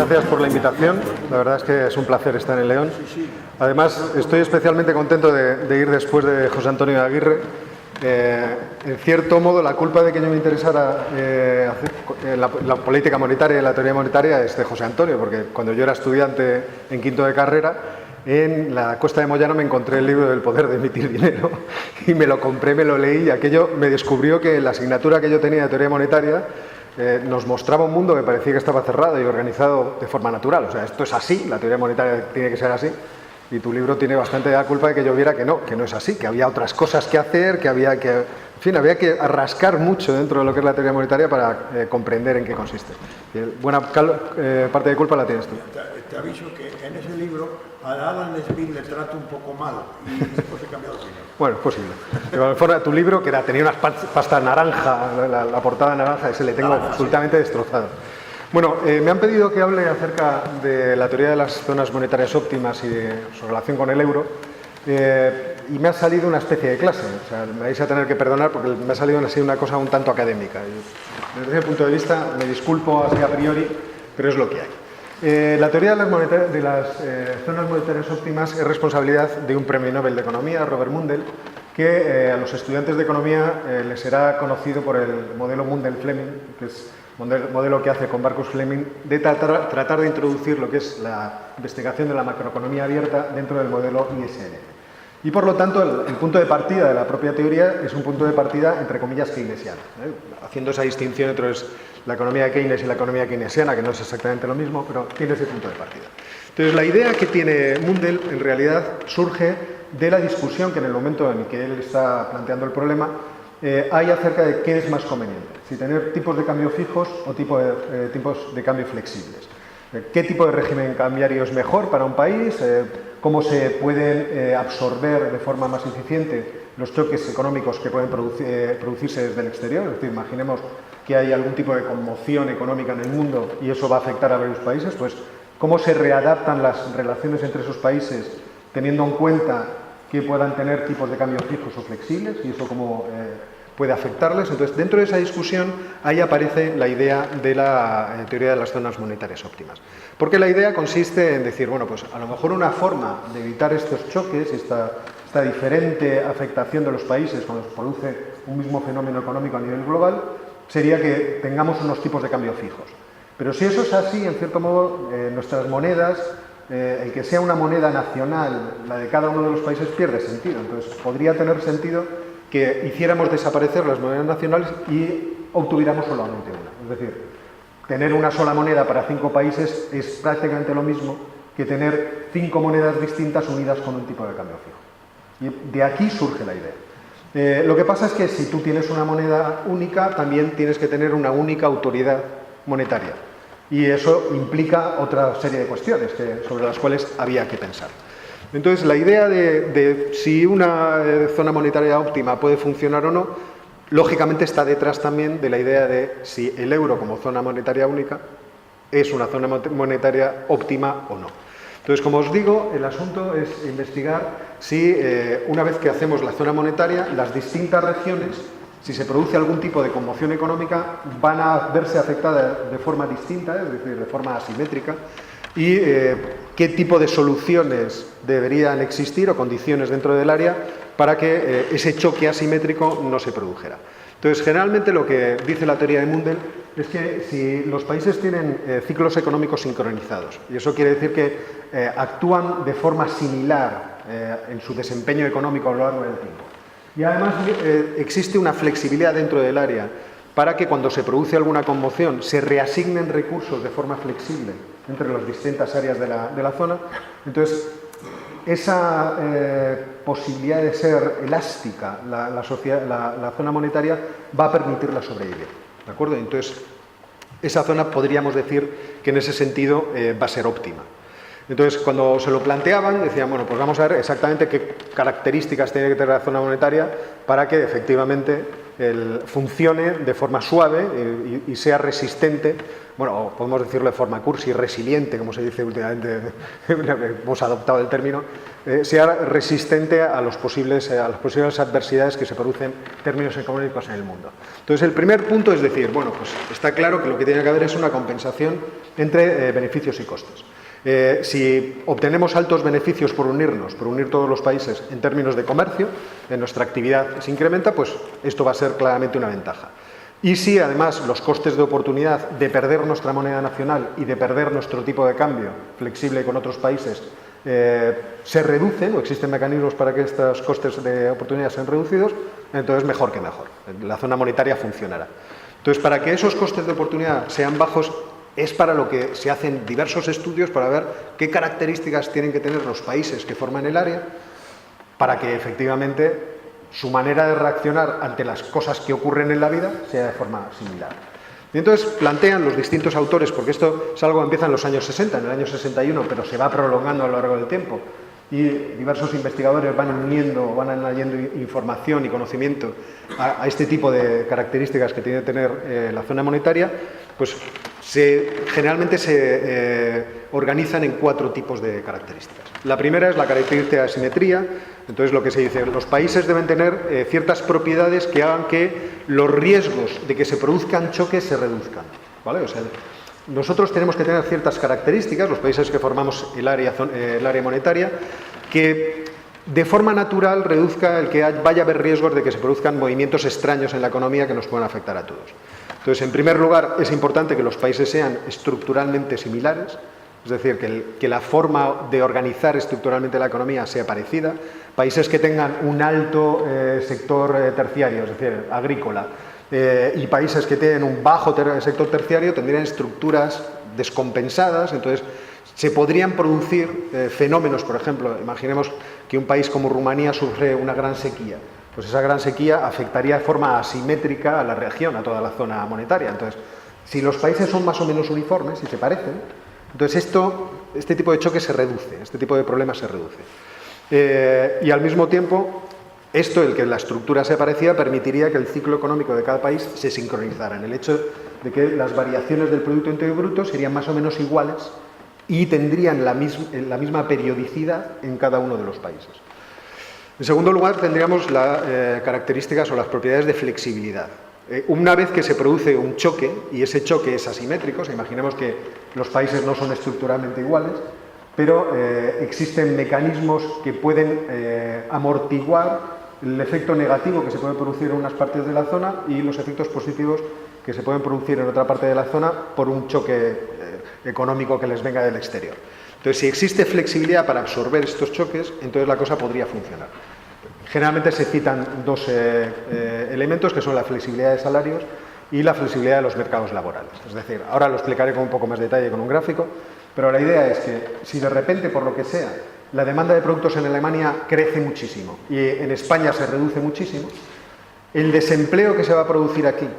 gracias por la invitación. La verdad es que es un placer estar en León. Además, estoy especialmente contento de ir después de José Antonio Aguirre. En cierto modo, la culpa de que yo me interesara la política monetaria y la teoría monetaria es de José Antonio, porque cuando yo era estudiante en quinto de carrera, en la Costa de Moyano me encontré el libro del poder de emitir dinero y me lo compré, me lo leí, y aquello me descubrió que la asignatura que yo tenía de teoría monetaria nos mostraba un mundo que parecía que estaba cerrado y organizado de forma natural. O sea, esto es así, la teoría monetaria tiene que ser así. Y tu libro tiene bastante la culpa de que yo viera que no es así, que había otras cosas que hacer, que había que... En fin, había que rascar mucho dentro de lo que es la teoría monetaria para comprender en qué consiste. Y buena parte de culpa la tienes tú. Te aviso que en ese libro a Adam Smith le trato un poco mal y después he cambiado de opinión. Bueno, es posible. De igual forma, tu libro, que tenía unas pastas naranja, la portada naranja, ese le tengo absolutamente destrozado. Bueno, me han pedido que hable acerca de la teoría de las zonas monetarias óptimas y de su relación con el euro, y me ha salido una especie de clase. O sea, me vais a tener que perdonar porque me ha salido así una cosa un tanto académica. Y desde ese punto de vista, me disculpo así a priori, pero es lo que hay. La teoría de las zonas monetarias óptimas es responsabilidad de un premio Nobel de Economía, Robert Mundell, que a los estudiantes de economía les será conocido por el modelo Mundell-Fleming, que es modelo que hace con Marcus Fleming, de tratar de introducir lo que es la investigación de la macroeconomía abierta dentro del modelo ISL. Y por lo tanto, el punto de partida de la propia teoría es un punto de partida, entre comillas, keynesiano, haciendo esa distinción entre la economía de Keynes y la economía keynesiana, que no es exactamente lo mismo, pero tiene ese punto de partida. Entonces, la idea que tiene Mundell, en realidad, surge de la discusión que en el momento en que él está planteando el problema, hay acerca de qué es más conveniente, si tener tipos de cambio fijos o tipos de cambio flexibles. ¿Qué tipo de régimen cambiario es mejor para un país? ¿Cómo se pueden absorber de forma más eficiente los choques económicos que pueden producirse desde el exterior? Es decir, imaginemos que hay algún tipo de conmoción económica en el mundo y eso va a afectar a varios países, pues ¿cómo se readaptan las relaciones entre esos países teniendo en cuenta que puedan tener tipos de cambio fijos o flexibles y eso cómo puede afectarles? Entonces, dentro de esa discusión, ahí aparece la idea de la teoría de las zonas monetarias óptimas. Porque la idea consiste en decir, bueno, pues a lo mejor una forma de evitar estos choques, esta diferente afectación de los países cuando se produce un mismo fenómeno económico a nivel global, sería que tengamos unos tipos de cambio fijos. Pero si eso es así, en cierto modo, nuestras monedas, el que sea una moneda nacional, la de cada uno de los países, pierde sentido. Entonces, podría tener sentido que hiciéramos desaparecer las monedas nacionales y obtuviéramos solamente una. Es decir, tener una sola moneda para 5 países es prácticamente lo mismo que tener 5 monedas distintas unidas con un tipo de cambio fijo. Y de aquí surge la idea. Lo que pasa es que si tú tienes una moneda única, también tienes que tener una única autoridad monetaria. Y eso implica otra serie de cuestiones sobre las cuales había que pensar. Entonces, la idea de si una zona monetaria óptima puede funcionar o no, lógicamente está detrás también de la idea de si el euro como zona monetaria única es una zona monetaria óptima o no. Entonces, como os digo, el asunto es investigar si una vez que hacemos la zona monetaria, las distintas regiones, si se produce algún tipo de conmoción económica, van a verse afectadas de forma distinta, es decir, de forma asimétrica, y qué tipo de soluciones deberían existir o condiciones dentro del área para que ese choque asimétrico no se produjera. Entonces, generalmente lo que dice la teoría de Mundell es que si los países tienen ciclos económicos sincronizados, y eso quiere decir que actúan de forma similar en su desempeño económico a lo largo del tiempo, y además existe una flexibilidad dentro del área para que cuando se produce alguna conmoción se reasignen recursos de forma flexible entre las distintas áreas de la zona. Entonces, esa posibilidad de ser elástica, la zona monetaria, va a permitirla sobrevivir. ¿De acuerdo? Entonces, esa zona podríamos decir que en ese sentido va a ser óptima. Entonces, cuando se lo planteaban, decían, bueno, pues vamos a ver exactamente qué características tiene que tener la zona monetaria para que efectivamente funcione de forma suave y sea resistente, bueno, podemos decirlo de forma cursi, resiliente, como se dice últimamente, hemos adoptado el término, sea resistente a las posibles adversidades que se producen en términos económicos en el mundo. Entonces, el primer punto es decir, bueno, pues está claro que lo que tiene que haber es una compensación entre beneficios y costes. Si obtenemos altos beneficios por unir todos los países en términos de comercio, nuestra actividad se incrementa, pues esto va a ser claramente una ventaja. Y si además los costes de oportunidad de perder nuestra moneda nacional y de perder nuestro tipo de cambio flexible con otros países se reducen, o existen mecanismos para que estos costes de oportunidad sean reducidos, entonces mejor que mejor. La zona monetaria funcionará. Entonces, para que esos costes de oportunidad sean bajos, es para lo que se hacen diversos estudios para ver qué características tienen que tener los países que forman el área para que efectivamente su manera de reaccionar ante las cosas que ocurren en la vida sea de forma similar. Y entonces plantean los distintos autores, porque esto es algo que empieza en los años 60, en el año 61, pero se va prolongando a lo largo del tiempo. Y diversos investigadores van añadiendo información y conocimiento a este tipo de características que tiene que tener la zona monetaria, pues generalmente se organizan en 4 tipos de características. La primera es la característica de asimetría. Entonces, lo que se dice, los países deben tener ciertas propiedades que hagan que los riesgos de que se produzcan choques se reduzcan, ¿vale? O sea, nosotros tenemos que tener ciertas características, los países que formamos el área monetaria, que de forma natural reduzca el que vaya a haber riesgos de que se produzcan movimientos extraños en la economía que nos puedan afectar a todos. Entonces, en primer lugar, es importante que los países sean estructuralmente similares, es decir, que la forma de organizar estructuralmente la economía sea parecida. Países que tengan un alto sector terciario, es decir, agrícola, y países que tienen un bajo sector terciario tendrían estructuras descompensadas, entonces se podrían producir fenómenos, por ejemplo, imaginemos que un país como Rumanía sufre una gran sequía. Pues esa gran sequía afectaría de forma asimétrica a la región, a toda la zona monetaria. Entonces, si los países son más o menos uniformes y se parecen, entonces este tipo de choque se reduce, este tipo de problemas se reduce. Y al mismo tiempo, el que la estructura sea parecida, permitiría que el ciclo económico de cada país se sincronizara, en el hecho de que las variaciones del Producto Interior Bruto serían más o menos iguales y tendrían la misma periodicidad en cada uno de los países. En segundo lugar, tendríamos las características o las propiedades de flexibilidad. Una vez que se produce un choque, y ese choque es asimétrico, imaginemos que los países no son estructuralmente iguales, pero existen mecanismos que pueden amortiguar el efecto negativo que se puede producir en unas partes de la zona y los efectos positivos que se pueden producir en otra parte de la zona por un choque económico que les venga del exterior. Entonces, si existe flexibilidad para absorber estos choques, entonces la cosa podría funcionar. Generalmente se citan 2 elementos, que son la flexibilidad de salarios y la flexibilidad de los mercados laborales. Es decir, ahora lo explicaré con un poco más detalle con un gráfico, pero la idea es que si de repente, por lo que sea, la demanda de productos en Alemania crece muchísimo y en España se reduce muchísimo, el desempleo que se va a producir aquí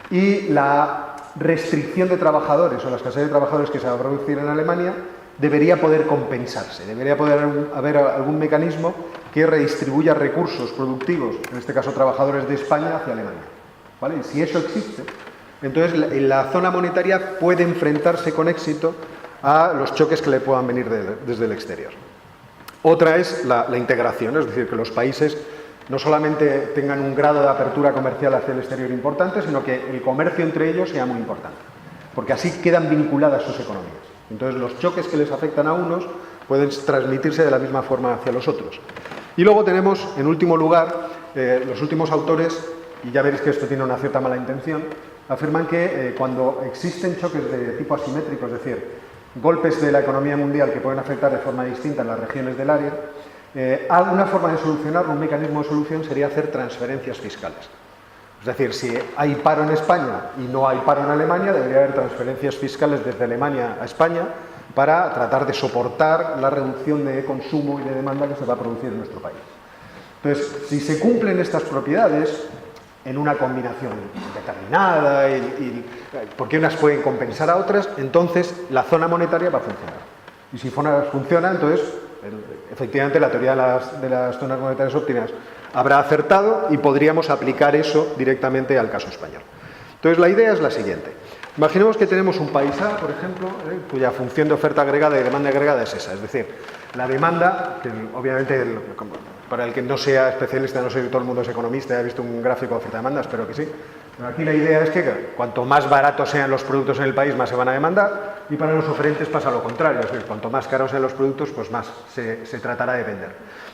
y la restricción de trabajadores o la escasez de trabajadores que se va a producir en Alemania debería poder compensarse, debería poder haber algún mecanismo que redistribuya recursos productivos, en este caso trabajadores de España, hacia Alemania, ¿vale? Y si eso existe, entonces la zona monetaria puede enfrentarse con éxito a los choques que le puedan venir desde el exterior. Otra es la integración, es decir, que los países no solamente tengan un grado de apertura comercial hacia el exterior importante, sino que el comercio entre ellos sea muy importante, porque así quedan vinculadas sus economías. Entonces, los choques que les afectan a unos pueden transmitirse de la misma forma hacia los otros. Y luego tenemos, en último lugar, los últimos autores, y ya veréis que esto tiene una cierta mala intención, afirman que cuando existen choques de tipo asimétrico, es decir, golpes de la economía mundial que pueden afectar de forma distinta en las regiones del área, una forma de solucionarlo, un mecanismo de solución, sería hacer transferencias fiscales. Es decir, si hay paro en España y no hay paro en Alemania, debería haber transferencias fiscales desde Alemania a España para tratar de soportar la reducción de consumo y de demanda que se va a producir en nuestro país. Entonces, si se cumplen estas propiedades en una combinación determinada, porque unas pueden compensar a otras, entonces la zona monetaria va a funcionar. Y si funciona, entonces efectivamente la teoría de las zonas monetarias óptimas habrá acertado y podríamos aplicar eso directamente al caso español. Entonces, la idea es la siguiente. Imaginemos que tenemos un país A, por ejemplo, cuya función de oferta agregada y demanda agregada es esa, es decir, la demanda, que obviamente para el que no sea especialista, no sé si todo el mundo es economista, he visto un gráfico de oferta-demanda, espero que sí. Pero aquí la idea es que cuanto más baratos sean los productos en el país, más se van a demandar, y para los oferentes pasa lo contrario, es decir, cuanto más caros sean los productos, pues más se tratará de vender.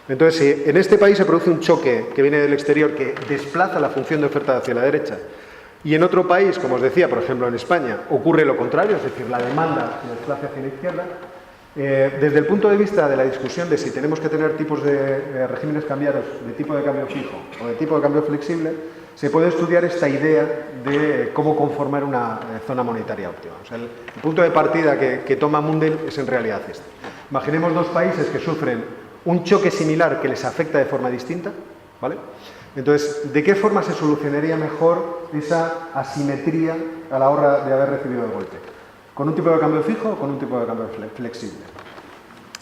Entonces, si en este país se produce un choque que viene del exterior que desplaza la función de oferta hacia la derecha, y en otro país, como os decía, por ejemplo en España, ocurre lo contrario, es decir, la demanda se desplaza hacia la izquierda, desde el punto de vista de la discusión de si tenemos que tener tipos de regímenes cambiarios de tipo de cambio fijo o de tipo de cambio flexible, se puede estudiar esta idea de cómo conformar una zona monetaria óptima. O sea, el punto de partida que toma Mundell es en realidad este. Imaginemos dos países que sufren un choque similar que les afecta de forma distinta, ¿vale? Entonces, ¿de qué forma se solucionaría mejor esa asimetría a la hora de haber recibido el golpe? ¿Con un tipo de cambio fijo o con un tipo de cambio flexible?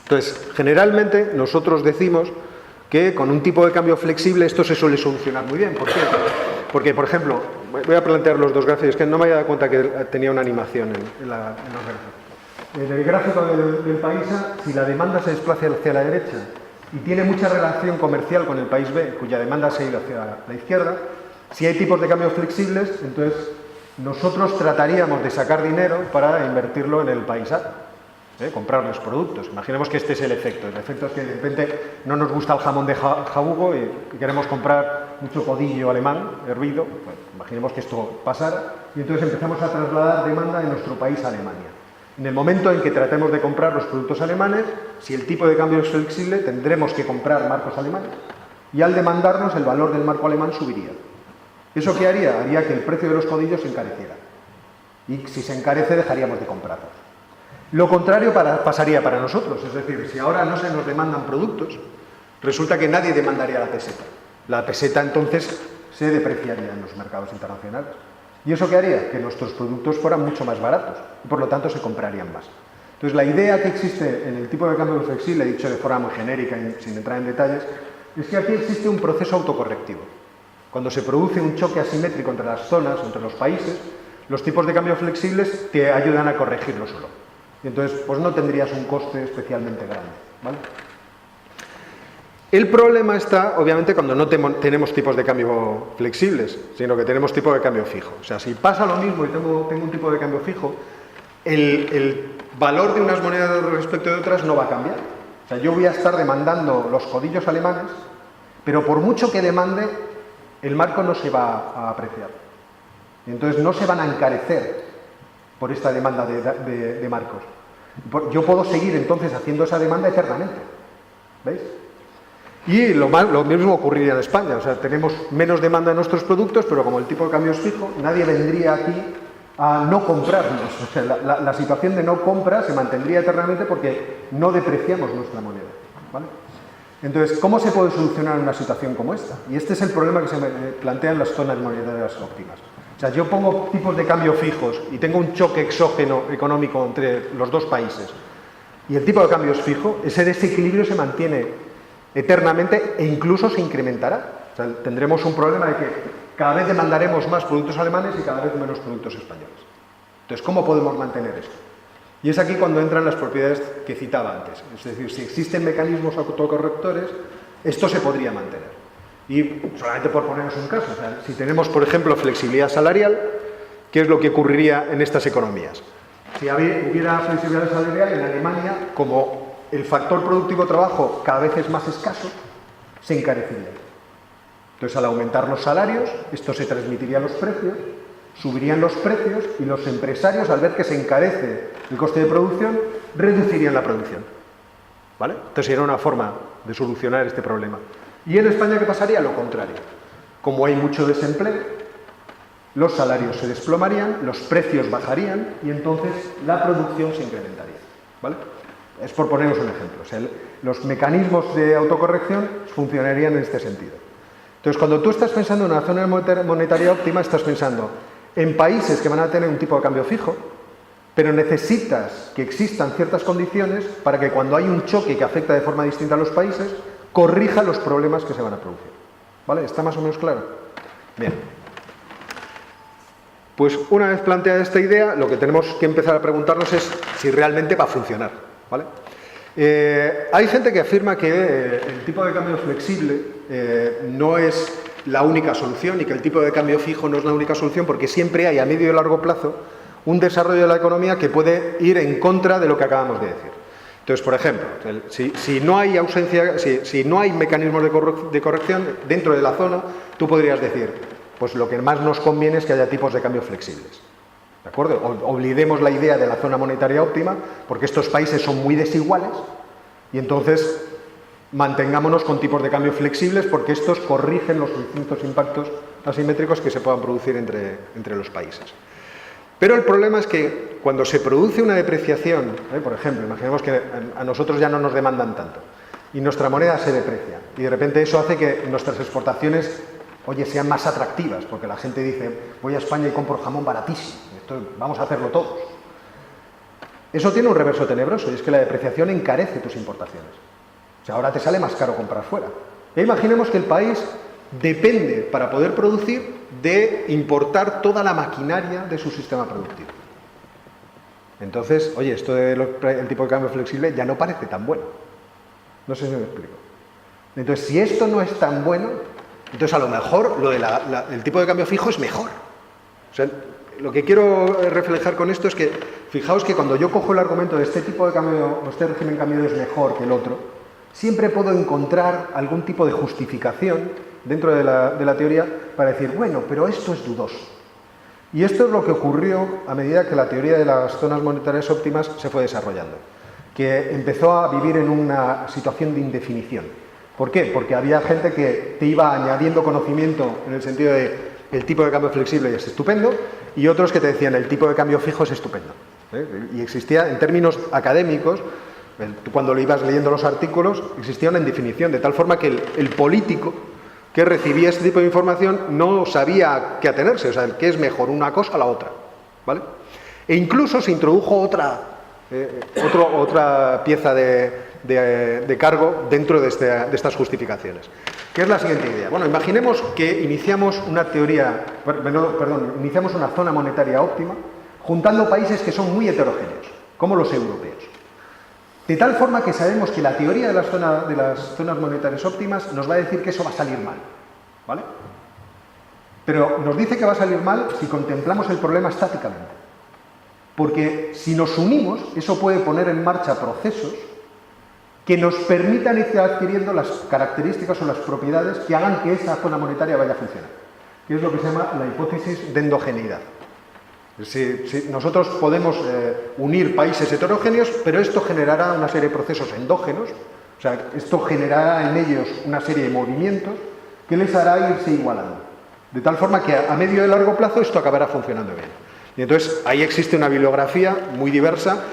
Entonces, generalmente nosotros decimos que con un tipo de cambio flexible esto se suele solucionar muy bien. ¿Por qué? Porque, por ejemplo, voy a plantear los dos gráficos, que no me había dado cuenta que tenía una animación en los gráficos. En el gráfico del país A, si la demanda se desplaza hacia la derecha y tiene mucha relación comercial con el país B, cuya demanda se ha ido hacia la izquierda, si hay tipos de cambio flexibles, entonces nosotros trataríamos de sacar dinero para invertirlo en el país A, comprar los productos. Imaginemos que este es el efecto. El efecto es que de repente no nos gusta el jamón de jabugo y queremos comprar mucho codillo alemán hervido. Pues, imaginemos que esto pasara y entonces empezamos a trasladar demanda de nuestro país a Alemania. En el momento en que tratemos de comprar los productos alemanes, si el tipo de cambio es flexible, tendremos que comprar marcos alemanes y al demandarnos el valor del marco alemán subiría. ¿Eso qué haría? Haría que el precio de los codillos se encareciera. Y si se encarece, dejaríamos de comprarlos. Lo contrario pasaría para nosotros. Es decir, si ahora no se nos demandan productos, resulta que nadie demandaría la peseta. La peseta entonces se depreciaría en los mercados internacionales. ¿Y eso qué haría? Que nuestros productos fueran mucho más baratos y por lo tanto se comprarían más. Entonces la idea que existe en el tipo de cambio flexible, dicho de forma muy genérica y sin entrar en detalles, es que aquí existe un proceso autocorrectivo. Cuando se produce un choque asimétrico entre las zonas, entre los países, los tipos de cambio flexibles te ayudan a corregirlo solo. Y entonces pues no tendrías un coste especialmente grande, ¿vale? El problema está, obviamente, cuando no tenemos tipos de cambio flexibles, sino que tenemos tipo de cambio fijo. O sea, si pasa lo mismo y tengo un tipo de cambio fijo, el valor de unas monedas respecto de otras no va a cambiar. O sea, yo voy a estar demandando los codillos alemanes, pero por mucho que demande, el marco no se va a apreciar. Y entonces no se van a encarecer por esta demanda de marcos. Yo puedo seguir entonces haciendo esa demanda eternamente. ¿Veis? Y lo mismo ocurriría en España. O sea, tenemos menos demanda de nuestros productos, pero como el tipo de cambio es fijo, nadie vendría aquí a no comprarnos. O sea, la situación de no compra se mantendría eternamente porque no depreciamos nuestra moneda, ¿vale? Entonces, ¿cómo se puede solucionar una situación como esta? Y este es el problema que se plantea en las zonas monetarias óptimas. O sea, yo pongo tipos de cambio fijos y tengo un choque exógeno económico entre los dos países y el tipo de cambio es fijo, ese desequilibrio se mantiene eternamente e incluso se incrementará. O sea, tendremos un problema de que cada vez demandaremos más productos alemanes y cada vez menos productos españoles. Entonces, ¿cómo podemos mantener esto? Y es aquí cuando entran las propiedades que citaba antes. Es decir, si existen mecanismos autocorrectores, esto se podría mantener. Y solamente por poneros un caso, o sea, si tenemos, por ejemplo, flexibilidad salarial, ¿qué es lo que ocurriría en estas economías? Si hubiera flexibilidad salarial en Alemania, como el factor productivo trabajo cada vez es más escaso, se encarecería. Entonces, al aumentar los salarios, esto se transmitiría a los precios, subirían los precios y los empresarios, al ver que se encarece el coste de producción, reducirían la producción. ¿Vale? Entonces, sería una forma de solucionar este problema. Y en España, ¿qué pasaría? Lo contrario. Como hay mucho desempleo, los salarios se desplomarían, los precios bajarían y entonces la producción se incrementaría. ¿Vale? Es por poneros un ejemplo. O sea, los mecanismos de autocorrección funcionarían en este sentido. Entonces, cuando tú estás pensando en una zona monetaria óptima, estás pensando en países que van a tener un tipo de cambio fijo, pero necesitas que existan ciertas condiciones para que cuando hay un choque que afecta de forma distinta a los países, corrija los problemas que se van a producir. ¿Vale? ¿Está más o menos claro? Bien. Pues una vez planteada esta idea, lo que tenemos que empezar a preguntarnos es si realmente va a funcionar, ¿vale? Hay gente que afirma que el tipo de cambio flexible no es la única solución y que el tipo de cambio fijo no es la única solución, porque siempre hay a medio y largo plazo un desarrollo de la economía que puede ir en contra de lo que acabamos de decir. Entonces, por ejemplo, si no hay ausencia, si no hay mecanismos de corrección dentro de la zona, tú podrías decir, pues lo que más nos conviene es que haya tipos de cambio flexibles. ¿De acuerdo? Olvidemos la idea de la zona monetaria óptima, porque estos países son muy desiguales, y entonces mantengámonos con tipos de cambio flexibles, porque estos corrigen los distintos impactos asimétricos que se puedan producir entre los países. Pero el problema es que cuando se produce una depreciación, por ejemplo, imaginemos que a nosotros ya no nos demandan tanto, y nuestra moneda se deprecia, y de repente eso hace que nuestras exportaciones, sean más atractivas, porque la gente dice, voy a España y compro jamón baratísimo, vamos a hacerlo todos. Eso tiene un reverso tenebroso, y es que la depreciación encarece tus importaciones. O sea, ahora te sale más caro comprar fuera. E imaginemos que el país depende, para poder producir, de importar toda la maquinaria de su sistema productivo. Entonces, esto del tipo de cambio flexible ya no parece tan bueno. No sé si me explico. Entonces, si esto no es tan bueno, entonces a lo mejor el tipo de cambio fijo es mejor. O sea, lo que quiero reflejar con esto es que, fijaos que cuando yo cojo el argumento de este tipo de cambio, o este régimen cambiario es mejor que el otro, siempre puedo encontrar algún tipo de justificación dentro de la teoría para decir, bueno, pero esto es dudoso. Y esto es lo que ocurrió a medida que la teoría de las zonas monetarias óptimas se fue desarrollando, que empezó a vivir en una situación de indefinición. ¿Por qué? Porque había gente que te iba añadiendo conocimiento en el sentido de el tipo de cambio flexible es estupendo, y otros que te decían el tipo de cambio fijo es estupendo. Y existía, en términos académicos, cuando lo ibas leyendo los artículos, existía una indefinición, de tal forma que el político que recibía este tipo de información no sabía qué atenerse, o sea, qué es mejor, una cosa o la otra, ¿vale? E incluso se introdujo otra pieza de cargo dentro de estas justificaciones, que es la siguiente idea. Bueno, imaginemos que iniciamos iniciamos una zona monetaria óptima juntando países que son muy heterogéneos, como los europeos. De tal forma que sabemos que la teoría de las zonas monetarias óptimas nos va a decir que eso va a salir mal, ¿vale? Pero nos dice que va a salir mal si contemplamos el problema estáticamente. Porque si nos unimos, eso puede poner en marcha procesos que nos permitan ir adquiriendo las características o las propiedades que hagan que esa zona monetaria vaya a funcionar, que es lo que se llama la hipótesis de endogeneidad. Si nosotros podemos unir países heterogéneos, pero esto generará una serie de procesos endógenos, o sea, esto generará en ellos una serie de movimientos que les hará irse igualando. De tal forma que a medio y largo plazo esto acabará funcionando bien. Y entonces ahí existe una bibliografía muy diversa,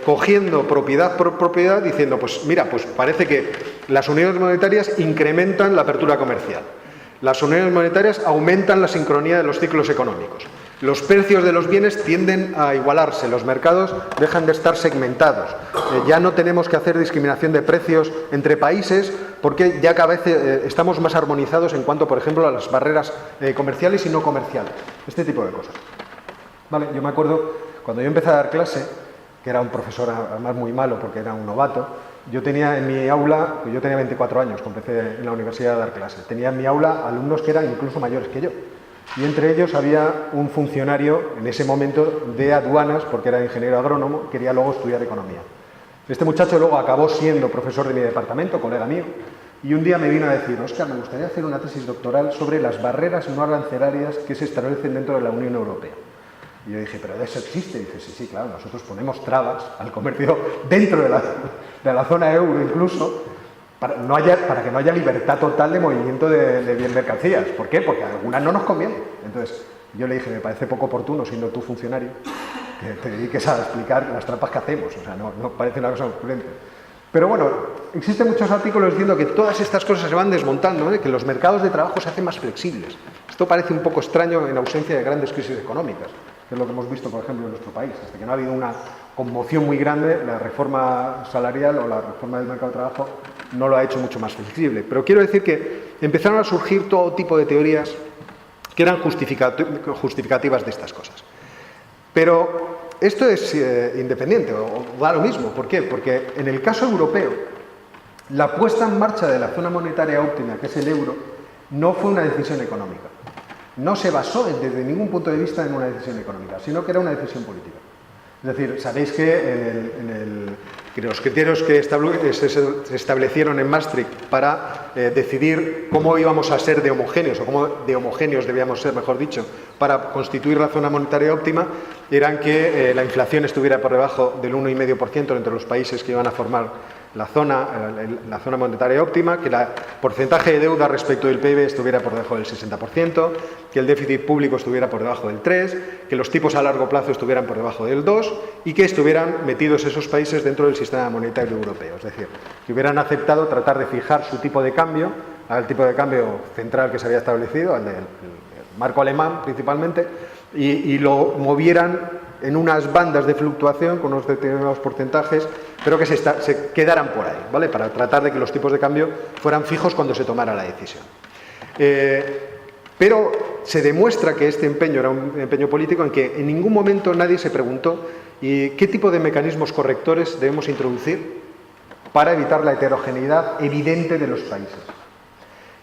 cogiendo propiedad por propiedad, diciendo, pues mira, pues parece que las uniones monetarias incrementan la apertura comercial. Las uniones monetarias aumentan la sincronía de los ciclos económicos. Los precios de los bienes tienden a igualarse, los mercados dejan de estar segmentados. Ya no tenemos que hacer discriminación de precios entre países porque ya cada vez estamos más armonizados en cuanto, por ejemplo, a las barreras comerciales y no comerciales. Este tipo de cosas. Vale, yo me acuerdo cuando yo empecé a dar clase, que era un profesor además muy malo porque era un novato, yo tenía en mi aula, yo tenía 24 años cuando empecé en la universidad a dar clases, tenía en mi aula alumnos que eran incluso mayores que yo. Y entre ellos había un funcionario, en ese momento, de aduanas, porque era ingeniero agrónomo, quería luego estudiar economía. Este muchacho luego acabó siendo profesor de mi departamento, colega mío, y un día me vino a decir, Óscar, me gustaría hacer una tesis doctoral sobre las barreras no arancelarias que se establecen dentro de la Unión Europea. Y yo dije, ¿pero de eso existe? Y dice, sí, claro, nosotros ponemos trabas al comercio dentro de la zona euro incluso, para que no haya libertad total de movimiento de bien mercancías. ¿Por qué? Porque a algunas no nos conviene. Entonces, yo le dije, me parece poco oportuno, siendo tú funcionario, que te dediques a explicar las trampas que hacemos. O sea, no parece una cosa ocurrente. Pero bueno, existen muchos artículos diciendo que todas estas cosas se van desmontando, que los mercados de trabajo se hacen más flexibles. Esto parece un poco extraño en ausencia de grandes crisis económicas, que es lo que hemos visto, por ejemplo, en nuestro país. Hasta que no ha habido una conmoción muy grande, la reforma salarial o la reforma del mercado de trabajo no lo ha hecho mucho más flexible. Pero quiero decir que empezaron a surgir todo tipo de teorías que eran justificativas de estas cosas. Pero esto es independiente, o da lo mismo. ¿Por qué? Porque en el caso europeo, la puesta en marcha de la zona monetaria óptima, que es el euro, no fue una decisión económica. No se basó desde ningún punto de vista en una decisión económica, sino que era una decisión política. Es decir, sabéis que los criterios que se establecieron en Maastricht para decidir cómo íbamos a ser de homogéneos, o cómo de homogéneos debíamos ser, mejor dicho, para constituir la zona monetaria óptima, eran que la inflación estuviera por debajo del 1,5% entre los países que iban a formar la zona monetaria óptima, que el porcentaje de deuda respecto del PIB estuviera por debajo del 60%, que el déficit público estuviera por debajo del 3%, que los tipos a largo plazo estuvieran por debajo del 2% y que estuvieran metidos esos países dentro del sistema monetario europeo. Es decir, que hubieran aceptado tratar de fijar su tipo de cambio al tipo de cambio central que se había establecido, al del marco alemán principalmente, y lo movieran en unas bandas de fluctuación con unos determinados porcentajes, pero que se quedaran por ahí, ¿vale? Para tratar de que los tipos de cambio fueran fijos cuando se tomara la decisión. Pero se demuestra que este empeño era un empeño político en que en ningún momento nadie se preguntó qué tipo de mecanismos correctores debemos introducir para evitar la heterogeneidad evidente de los países.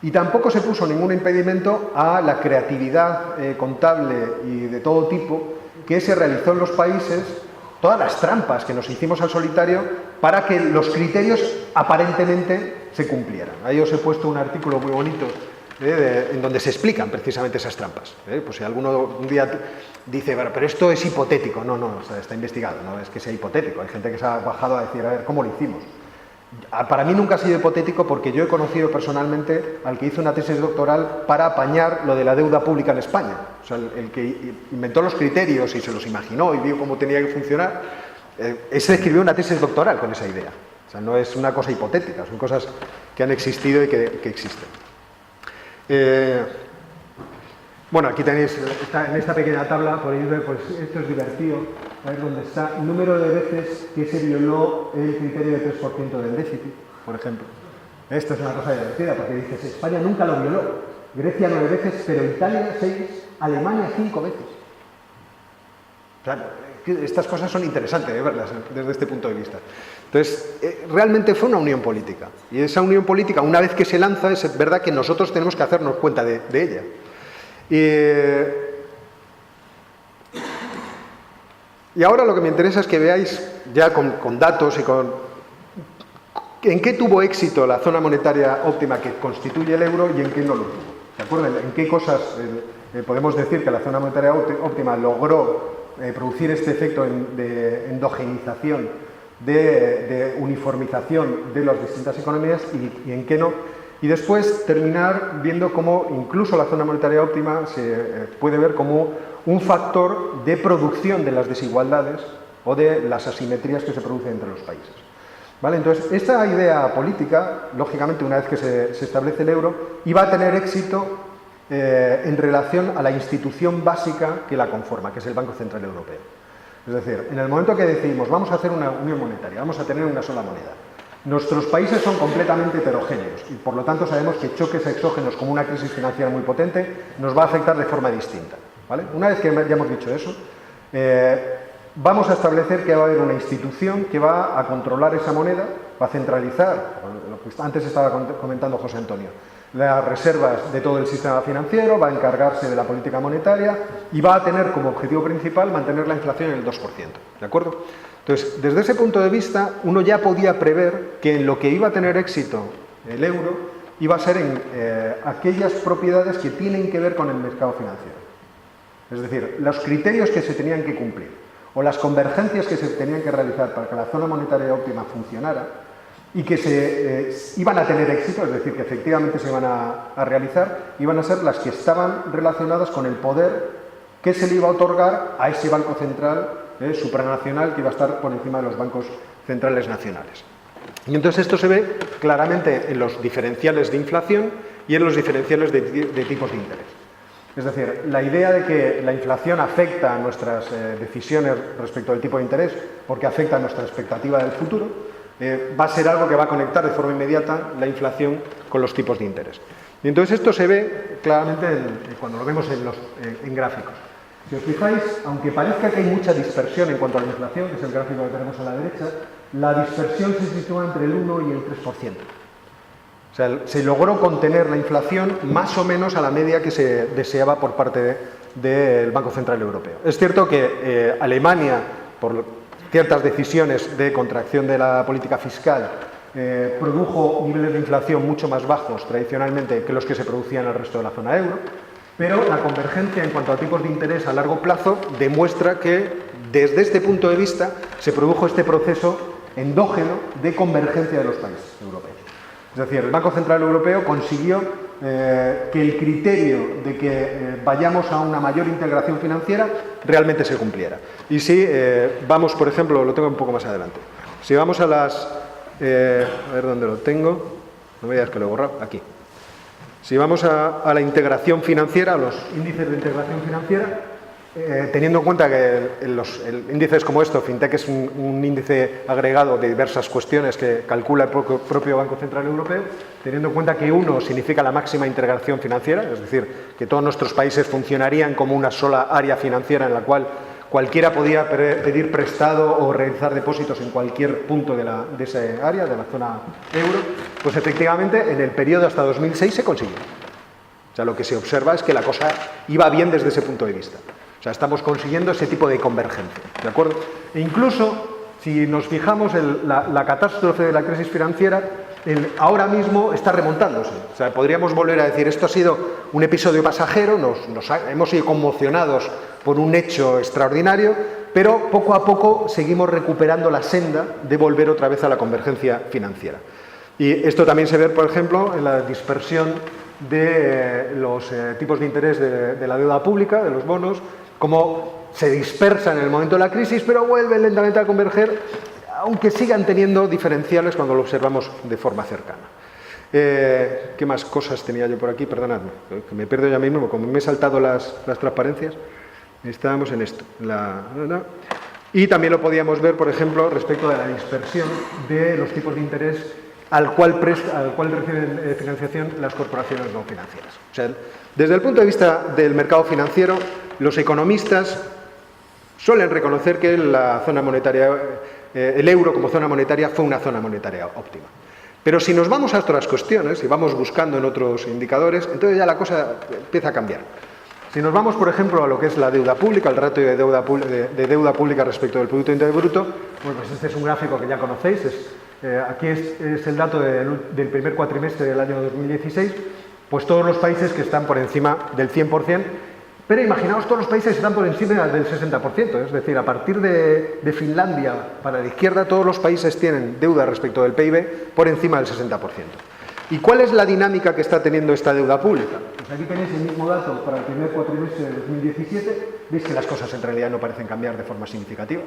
Y tampoco se puso ningún impedimento a la creatividad contable y de todo tipo que se realizó en los países, todas las trampas que nos hicimos al solitario para que los criterios aparentemente se cumplieran. Ahí os he puesto un artículo muy bonito en donde se explican precisamente esas trampas. Pues si alguno un día dice, bueno, pero esto es hipotético. No, o sea, está investigado, no es que sea hipotético. Hay gente que se ha bajado a decir, a ver, ¿cómo lo hicimos? Para mí nunca ha sido hipotético porque yo he conocido personalmente al que hizo una tesis doctoral para apañar lo de la deuda pública en España. O sea, el que inventó los criterios y se los imaginó y vio cómo tenía que funcionar, ese escribió una tesis doctoral con esa idea. O sea, no es una cosa hipotética, son cosas que han existido y que existen. Bueno, aquí tenéis, en esta pequeña tabla, podéis ver, pues esto es divertido, a ver dónde está el número de veces que se violó el criterio de 3% del déficit, por ejemplo. Esto es una cosa divertida, porque dices, España nunca lo violó, Grecia 9 veces, pero Italia 6, Alemania 5 veces. Claro, estas cosas son interesantes de verlas desde este punto de vista. Entonces, realmente fue una unión política. Y esa unión política, una vez que se lanza, es verdad que nosotros tenemos que hacernos cuenta de ella. Y ahora lo que me interesa es que veáis ya con datos y en qué tuvo éxito la zona monetaria óptima que constituye el euro y en qué no lo tuvo. ¿De acuerdo? En qué cosas podemos decir que la zona monetaria óptima logró producir este efecto de endogenización, de uniformización de las distintas economías y en qué no. Y después terminar viendo cómo incluso la zona monetaria óptima se puede ver como un factor de producción de las desigualdades o de las asimetrías que se producen entre los países. ¿Vale? Entonces, esta idea política, lógicamente, una vez que se establece el euro, iba a tener éxito en relación a la institución básica que la conforma, que es el Banco Central Europeo. Es decir, en el momento que decidimos vamos a hacer una unión monetaria, vamos a tener una sola moneda, nuestros países son completamente heterogéneos y por lo tanto sabemos que choques exógenos como una crisis financiera muy potente nos va a afectar de forma distinta. ¿Vale? Una vez que ya hemos dicho eso, vamos a establecer que va a haber una institución que va a controlar esa moneda, va a centralizar, lo que antes estaba comentando José Antonio, las reservas de todo el sistema financiero, va a encargarse de la política monetaria y va a tener como objetivo principal mantener la inflación en el 2%. ¿De acuerdo? Entonces, desde ese punto de vista, uno ya podía prever que en lo que iba a tener éxito el euro iba a ser en aquellas propiedades que tienen que ver con el mercado financiero. Es decir, los criterios que se tenían que cumplir o las convergencias que se tenían que realizar para que la zona monetaria óptima funcionara y que se iban a tener éxito, es decir, que efectivamente se iban a realizar, iban a ser las que estaban relacionadas con el poder que se le iba a otorgar a ese banco central supranacional que iba a estar por encima de los bancos centrales nacionales. Y entonces esto se ve claramente en los diferenciales de inflación y en los diferenciales de tipos de interés. Es decir, la idea de que la inflación afecta a nuestras decisiones respecto al tipo de interés porque afecta a nuestra expectativa del futuro, va a ser algo que va a conectar de forma inmediata la inflación con los tipos de interés. Y entonces esto se ve claramente cuando lo vemos en gráficos. Si os fijáis, aunque parezca que hay mucha dispersión en cuanto a la inflación, que es el gráfico que tenemos a la derecha, la dispersión se sitúa entre el 1 y el 3%. O sea, se logró contener la inflación más o menos a la media que se deseaba por parte del Banco Central Europeo. Es cierto que Alemania, por ciertas decisiones de contracción de la política fiscal, produjo niveles de inflación mucho más bajos tradicionalmente que los que se producían en el resto de la zona euro, pero la convergencia en cuanto a tipos de interés a largo plazo demuestra que desde este punto de vista se produjo este proceso endógeno de convergencia de los países europeos. Es decir, el Banco Central Europeo consiguió que el criterio de que vayamos a una mayor integración financiera realmente se cumpliera. Y si vamos, por ejemplo, lo tengo un poco más adelante, si vamos a las... a ver dónde lo tengo, no me digas que lo he borrado, aquí. Si vamos a la integración financiera, a los índices de integración financiera, teniendo en cuenta que el índices como esto, FinTech es un índice agregado de diversas cuestiones que calcula el propio Banco Central Europeo, teniendo en cuenta que 1 significa la máxima integración financiera, es decir, que todos nuestros países funcionarían como una sola área financiera en la cual cualquiera podía pedir prestado o realizar depósitos en cualquier punto de esa área, de la zona euro, pues efectivamente en el periodo hasta 2006 se consiguió. O sea, lo que se observa es que la cosa iba bien desde ese punto de vista. O sea, estamos consiguiendo ese tipo de convergencia, ¿de acuerdo? E incluso, si nos fijamos, la catástrofe de la crisis financiera ahora mismo está remontándose. O sea, podríamos volver a decir, esto ha sido un episodio pasajero, hemos sido conmocionados por un hecho extraordinario, pero poco a poco seguimos recuperando la senda de volver otra vez a la convergencia financiera. Y esto también se ve, por ejemplo, en la dispersión de los tipos de interés de la deuda pública, de los bonos, cómo se dispersan en el momento de la crisis, pero vuelven lentamente a converger, aunque sigan teniendo diferenciales cuando lo observamos de forma cercana. ¿Qué más cosas tenía yo por aquí? Perdonadme, que me pierdo ya mismo, como me he saltado las transparencias. Estábamos en esto. Y también lo podíamos ver, por ejemplo, respecto de la dispersión de los tipos de interés al cual reciben financiación las corporaciones no financieras. O sea, desde el punto de vista del mercado financiero, los economistas suelen reconocer que la zona monetaria, el euro como zona monetaria fue una zona monetaria óptima. Pero si nos vamos a otras cuestiones y vamos buscando en otros indicadores, entonces ya la cosa empieza a cambiar. Si nos vamos, por ejemplo, a lo que es la deuda pública, el ratio de deuda pública respecto del Producto Interior Bruto, bueno, pues este es un gráfico que ya conocéis, aquí es el dato del primer cuatrimestre del año 2016, pues todos los países que están por encima del 100%, pero imaginaos todos los países que están por encima del 60%, es decir, a partir de Finlandia para la izquierda, todos los países tienen deuda respecto del PIB por encima del 60%. ¿Y cuál es la dinámica que está teniendo esta deuda pública? Pues aquí tenéis el mismo dato para el primer cuatrimestre de 2017, veis que las cosas en realidad no parecen cambiar de forma significativa.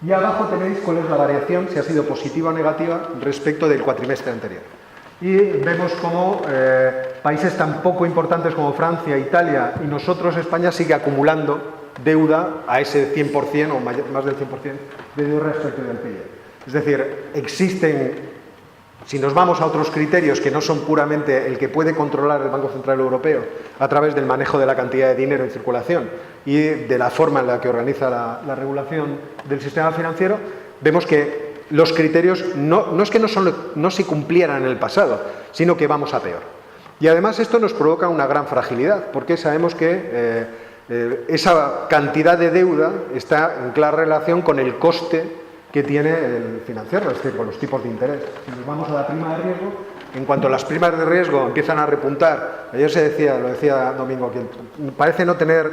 Y abajo tenéis cuál es la variación, si ha sido positiva o negativa, respecto del cuatrimestre anterior. Y vemos cómo países tan poco importantes como Francia, Italia y nosotros, España, sigue acumulando deuda a ese 100% o más del 100% de deuda respecto del PIB. Es decir, existen... Si nos vamos a otros criterios que no son puramente el que puede controlar el Banco Central Europeo a través del manejo de la cantidad de dinero en circulación y de la forma en la que organiza la regulación del sistema financiero, vemos que los criterios no es que no se cumplieran en el pasado, sino que vamos a peor. Y además esto nos provoca una gran fragilidad, porque sabemos que esa cantidad de deuda está en clara relación con el coste que tiene el financiarlo, es decir, con los tipos de interés. Si nos vamos a la prima de riesgo, en cuanto las primas de riesgo empiezan a repuntar, ayer lo decía Domingo, que parece no tener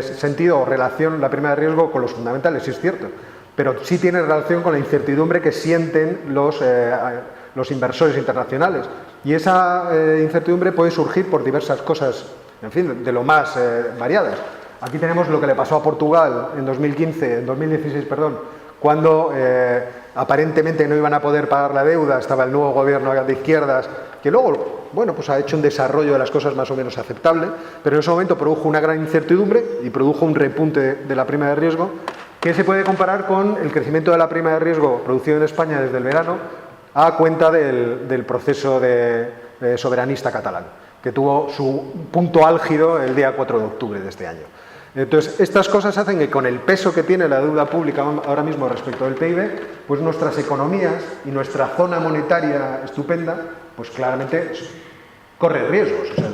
sentido o relación la prima de riesgo con los fundamentales, sí es cierto, pero sí tiene relación con la incertidumbre que sienten los inversores internacionales. Y esa incertidumbre puede surgir por diversas cosas, en fin, de lo más variadas. Aquí tenemos lo que le pasó a Portugal en 2016, cuando aparentemente no iban a poder pagar la deuda, estaba el nuevo gobierno de izquierdas, que luego, bueno, pues ha hecho un desarrollo de las cosas más o menos aceptable, pero en ese momento produjo una gran incertidumbre y produjo un repunte de la prima de riesgo que se puede comparar con el crecimiento de la prima de riesgo producido en España desde el verano a cuenta del proceso soberanista catalán, que tuvo su punto álgido el día 4 de octubre de este año. Entonces, estas cosas hacen que con el peso que tiene la deuda pública ahora mismo respecto del PIB, pues nuestras economías y nuestra zona monetaria estupenda, pues claramente corre riesgos. O sea,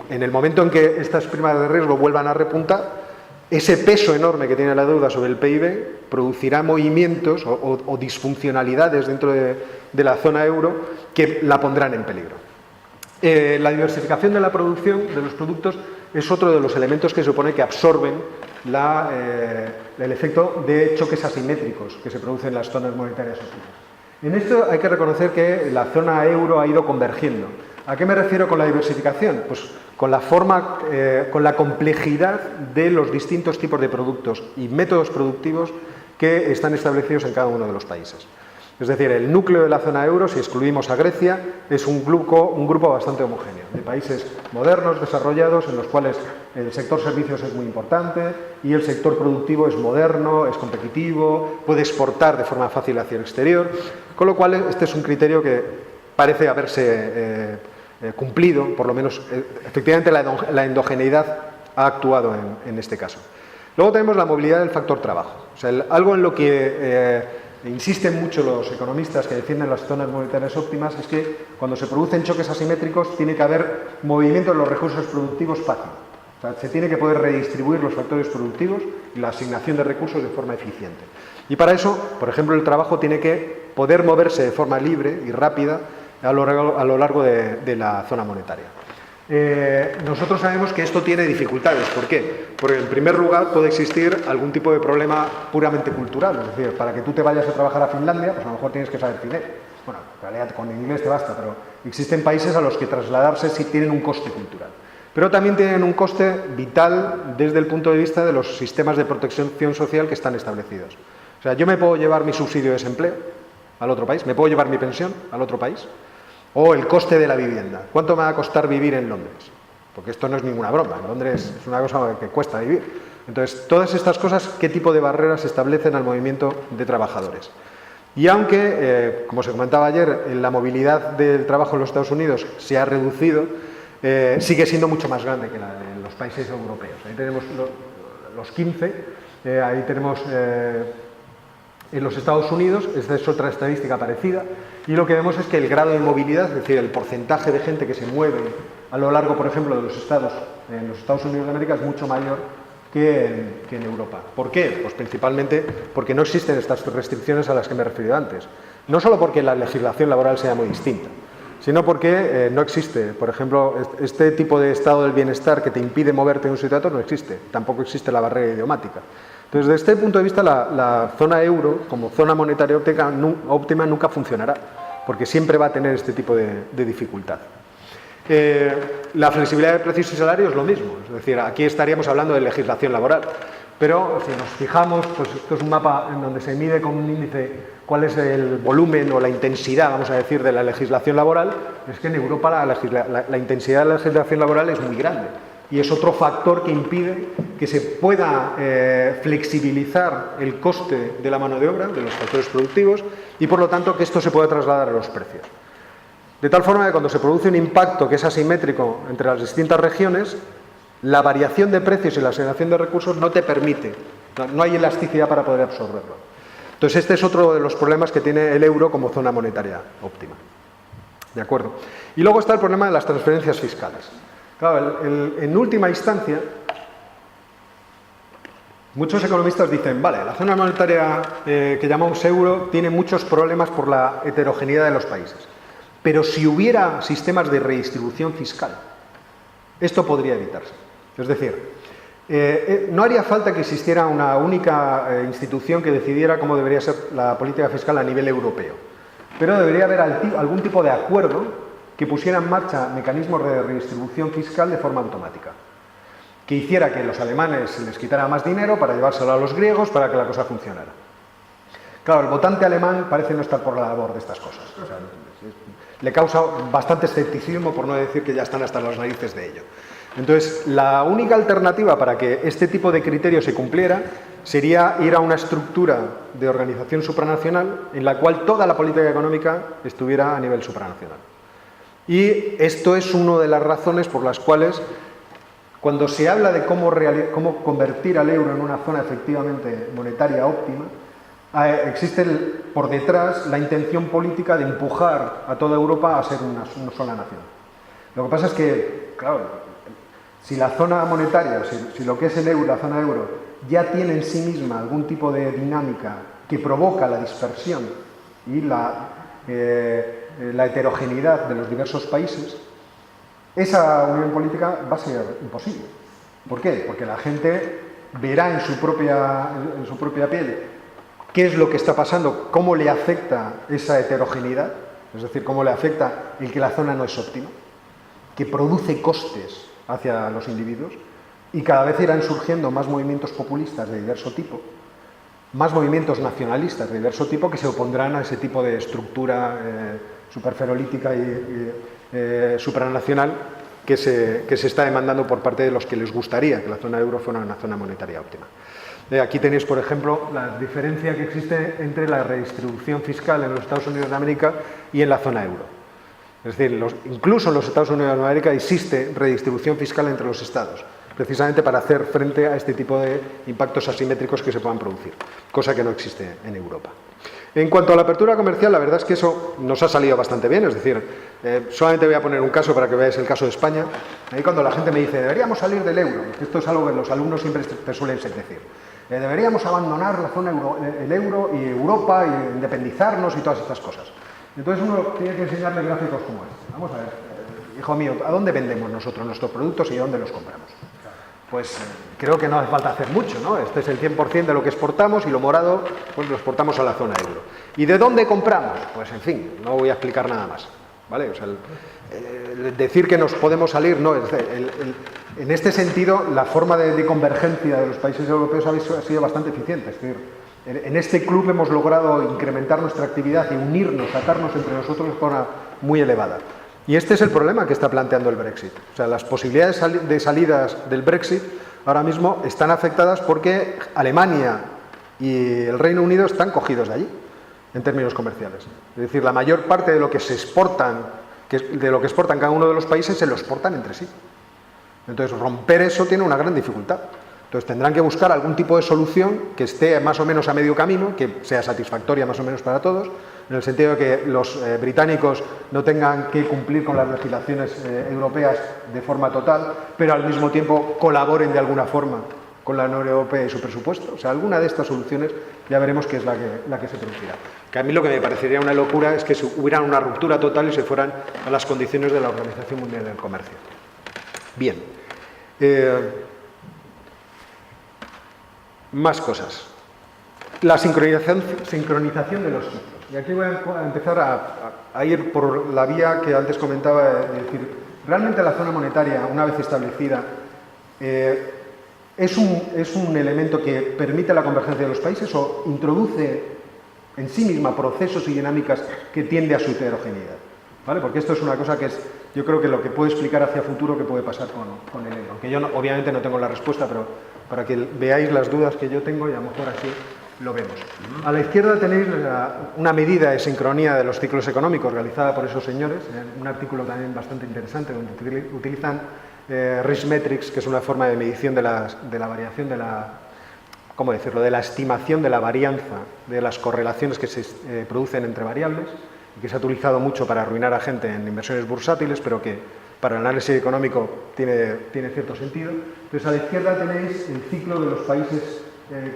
en el momento en que estas primas de riesgo vuelvan a repuntar, ese peso enorme que tiene la deuda sobre el PIB producirá movimientos o disfuncionalidades dentro de la zona euro que la pondrán en peligro. La diversificación de la producción de los productos es otro de los elementos que se supone que absorben el efecto de choques asimétricos que se producen en las zonas monetarias óptimas. En esto hay que reconocer que la zona euro ha ido convergiendo. ¿A qué me refiero con la diversificación? Pues con la forma, con la complejidad de los distintos tipos de productos y métodos productivos que están establecidos en cada uno de los países. Es decir, el núcleo de la zona euro, si excluimos a Grecia, es un grupo bastante homogéneo, de países modernos, desarrollados, en los cuales el sector servicios es muy importante y el sector productivo es moderno, es competitivo, puede exportar de forma fácil hacia el exterior, con lo cual este es un criterio que parece haberse cumplido, por lo menos efectivamente la endogeneidad ha actuado en este caso. Luego tenemos la movilidad del factor trabajo, o sea, algo en lo que insisten mucho los economistas que defienden las zonas monetarias óptimas, es que cuando se producen choques asimétricos tiene que haber movimiento de los recursos productivos fácil. O sea, se tiene que poder redistribuir los factores productivos y la asignación de recursos de forma eficiente. Y para eso, por ejemplo, el trabajo tiene que poder moverse de forma libre y rápida a lo largo de la zona monetaria. Nosotros sabemos que esto tiene dificultades. ¿Por qué? Porque en primer lugar puede existir algún tipo de problema puramente cultural. Es decir, para que tú te vayas a trabajar a Finlandia, pues a lo mejor tienes que saber finés. Bueno, en realidad con inglés te basta, pero existen países a los que trasladarse sí tienen un coste cultural. Pero también tienen un coste vital desde el punto de vista de los sistemas de protección social que están establecidos. O sea, yo me puedo llevar mi subsidio de desempleo al otro país, me puedo llevar mi pensión al otro país, o el coste de la vivienda. ¿Cuánto me va a costar vivir en Londres? Porque esto no es ninguna broma. En Londres es una cosa que cuesta vivir. Entonces, todas estas cosas, ¿qué tipo de barreras establecen al movimiento de trabajadores? Y aunque, como se comentaba ayer, la movilidad del trabajo en los Estados Unidos se ha reducido, sigue siendo mucho más grande que la de los países europeos. Ahí tenemos los 15, ahí tenemos en los Estados Unidos, esta es otra estadística parecida, y lo que vemos es que el grado de movilidad, es decir, el porcentaje de gente que se mueve a lo largo, por ejemplo, de los estados, en los Estados Unidos de América, es mucho mayor que en Europa. ¿Por qué? Pues principalmente porque no existen estas restricciones a las que me he referido antes. No solo porque la legislación laboral sea muy distinta, sino porque no existe, por ejemplo, este tipo de estado del bienestar que te impide moverte de un sitio a otro no existe. Tampoco existe la barrera idiomática. Entonces, desde este punto de vista, la zona euro, como zona monetaria óptima, nunca funcionará, porque siempre va a tener este tipo de dificultad. La flexibilidad de precios y salarios, lo mismo. Es decir, aquí estaríamos hablando de legislación laboral, pero si nos fijamos, pues esto es un mapa en donde se mide con un índice cuál es el volumen o la intensidad, vamos a decir, de la legislación laboral. Es que en Europa la intensidad de la legislación laboral es muy grande. Y es otro factor que impide que se pueda flexibilizar el coste de la mano de obra, de los factores productivos, y por lo tanto que esto se pueda trasladar a los precios. De tal forma que cuando se produce un impacto que es asimétrico entre las distintas regiones, la variación de precios y la asignación de recursos no te permite, no hay elasticidad para poder absorberlo. Entonces este es otro de los problemas que tiene el euro como zona monetaria óptima. ¿De acuerdo? Y luego está el problema de las transferencias fiscales. Claro, en última instancia, muchos economistas dicen, vale, la zona monetaria que llamamos euro tiene muchos problemas por la heterogeneidad de los países, pero si hubiera sistemas de redistribución fiscal, esto podría evitarse. Es decir, no haría falta que existiera una única institución que decidiera cómo debería ser la política fiscal a nivel europeo, pero debería haber algún tipo de acuerdo que pusiera en marcha mecanismos de redistribución fiscal de forma automática, que hiciera que los alemanes se les quitara más dinero para llevárselo a los griegos para que la cosa funcionara. Claro, el votante alemán parece no estar por la labor de estas cosas. O sea, le causa bastante escepticismo, por no decir que ya están hasta las narices de ello. Entonces, la única alternativa para que este tipo de criterio se cumpliera sería ir a una estructura de organización supranacional en la cual toda la política económica estuviera a nivel supranacional. Y esto es una de las razones por las cuales, cuando se habla de cómo convertir al euro en una zona efectivamente monetaria óptima, existe por detrás la intención política de empujar a toda Europa a ser una sola nación. Lo que pasa es que, claro, si la zona monetaria, si lo que es el euro, la zona euro, ya tiene en sí misma algún tipo de dinámica que provoca la dispersión y la heterogeneidad de los diversos países, esa unión política va a ser imposible. ¿Por qué? Porque la gente verá en su propia piel qué es lo que está pasando, cómo le afecta esa heterogeneidad, es decir, cómo le afecta el que la zona no es óptima, que produce costes hacia los individuos, y cada vez irán surgiendo más movimientos populistas de diverso tipo, más movimientos nacionalistas de diverso tipo que se opondrán a ese tipo de estructura superferolítica y supranacional que se está demandando por parte de los que les gustaría que la zona euro fuera una zona monetaria óptima. Aquí tenéis, por ejemplo, la diferencia que existe entre la redistribución fiscal en los Estados Unidos de América y en la zona euro. Es decir, incluso en los Estados Unidos de América existe redistribución fiscal entre los estados, precisamente para hacer frente a este tipo de impactos asimétricos que se puedan producir, cosa que no existe en Europa. En cuanto a la apertura comercial, la verdad es que eso nos ha salido bastante bien, es decir, solamente voy a poner un caso para que veáis el caso de España. Ahí cuando la gente me dice, deberíamos salir del euro, esto es algo que los alumnos siempre te suelen decir, deberíamos abandonar la zona el euro y Europa y independizarnos y todas estas cosas. Entonces uno tiene que enseñarle gráficos como este. Vamos a ver, hijo mío, ¿a dónde vendemos nosotros nuestros productos y dónde los compramos? Pues creo que no hace falta hacer mucho, ¿no? Este es el 100% de lo que exportamos y lo morado pues lo exportamos a la zona euro. ¿Y de dónde compramos? Pues en fin, no voy a explicar nada más, ¿vale? O sea, decir que nos podemos salir, no, en este sentido la forma de convergencia de los países europeos ha sido bastante eficiente, es decir, en este club hemos logrado incrementar nuestra actividad y unirnos, atarnos entre nosotros de forma muy elevada. Y este es el problema que está planteando el Brexit. O sea, las posibilidades de salidas del Brexit ahora mismo están afectadas porque Alemania y el Reino Unido están cogidos de allí, en términos comerciales. Es decir, la mayor parte de lo que se exportan, de lo que exportan cada uno de los países, se lo exportan entre sí. Entonces, romper eso tiene una gran dificultad. Entonces, tendrán que buscar algún tipo de solución que esté más o menos a medio camino, que sea satisfactoria más o menos para todos, en el sentido de que los británicos no tengan que cumplir con las legislaciones europeas de forma total, pero al mismo tiempo colaboren de alguna forma con la Unión Europea y su presupuesto. O sea, alguna de estas soluciones ya veremos qué es la que se producirá. Que a mí lo que me parecería una locura es que hubiera una ruptura total y se fueran a las condiciones de la Organización Mundial del Comercio. Bien. Más cosas. La sincronización de los ciclos. Y aquí voy a empezar a ir por la vía que antes comentaba, de decir, realmente la zona monetaria, una vez establecida, es un elemento que permite la convergencia de los países o introduce en sí misma procesos y dinámicas que tiende a su heterogeneidad, ¿vale? Porque esto es una cosa que es, yo creo que lo que puede explicar hacia futuro que puede pasar con el euro. Aunque yo obviamente no tengo la respuesta, pero para que veáis las dudas que yo tengo y a lo mejor así lo vemos. A la izquierda tenéis una medida de sincronía de los ciclos económicos realizada por esos señores, un artículo también bastante interesante donde utilizan Richmetrics, que es una forma de medición de la variación de ¿cómo decirlo?, de la estimación de la varianza de las correlaciones que se producen entre variables y que se ha utilizado mucho para arruinar a gente en inversiones bursátiles, pero que para el análisis económico tiene cierto sentido. Entonces, a la izquierda tenéis el ciclo de los países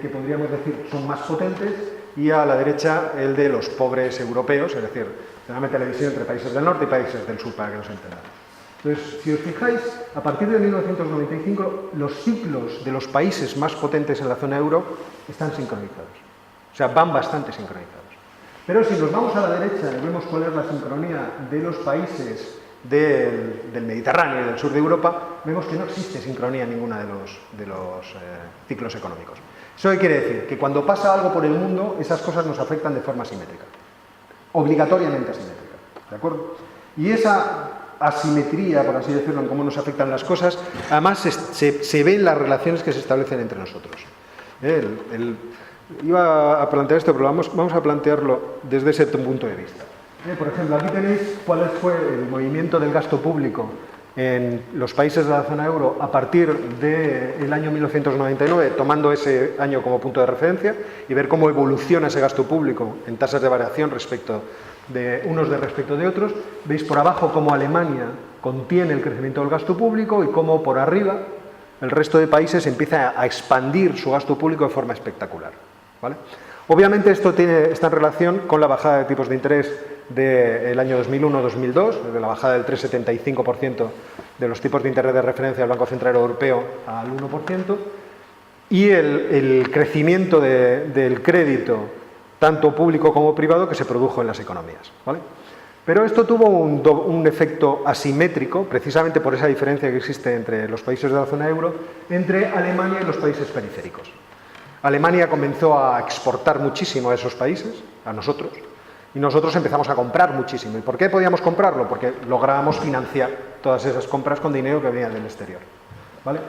que podríamos decir son más potentes y a la derecha el de los pobres europeos, es decir, generalmente la división entre países del norte y países del sur, para que nos entendamos. Entonces, si os fijáis, a partir de 1995 los ciclos de los países más potentes en la zona euro están sincronizados, o sea, van bastante sincronizados. Pero si nos vamos a la derecha y vemos cuál es la sincronía de los países del Mediterráneo y del sur de Europa, vemos que no existe sincronía en ninguna de los ciclos económicos. ¿Eso qué quiere decir? Que cuando pasa algo por el mundo, esas cosas nos afectan de forma asimétrica, obligatoriamente asimétrica, ¿de acuerdo? Y esa asimetría, por así decirlo, en cómo nos afectan las cosas, además se ve en las relaciones que se establecen entre nosotros. Iba a plantear esto, pero vamos a plantearlo desde ese punto de vista. Por ejemplo, aquí tenéis cuál fue el movimiento del gasto público en los países de la zona euro a partir del año 1999, tomando ese año como punto de referencia, y ver cómo evoluciona ese gasto público en tasas de variación respecto de unos respecto de otros. Veis por abajo cómo Alemania contiene el crecimiento del gasto público y cómo por arriba el resto de países empieza a expandir su gasto público de forma espectacular, ¿vale? Obviamente esto está en relación con la bajada de tipos de interés del año 2001-2002, de la bajada del 3,75% de los tipos de interés de referencia del Banco Central Europeo al 1%, y el crecimiento del crédito, tanto público como privado, que se produjo en las economías, ¿vale? Pero esto tuvo un efecto asimétrico, precisamente por esa diferencia que existe entre los países de la zona euro, entre Alemania y los países periféricos. Alemania comenzó a exportar muchísimo a esos países, a nosotros, y nosotros empezamos a comprar muchísimo. ¿Y por qué podíamos comprarlo? Porque lográbamos financiar todas esas compras con dinero que venía del exterior, ¿vale?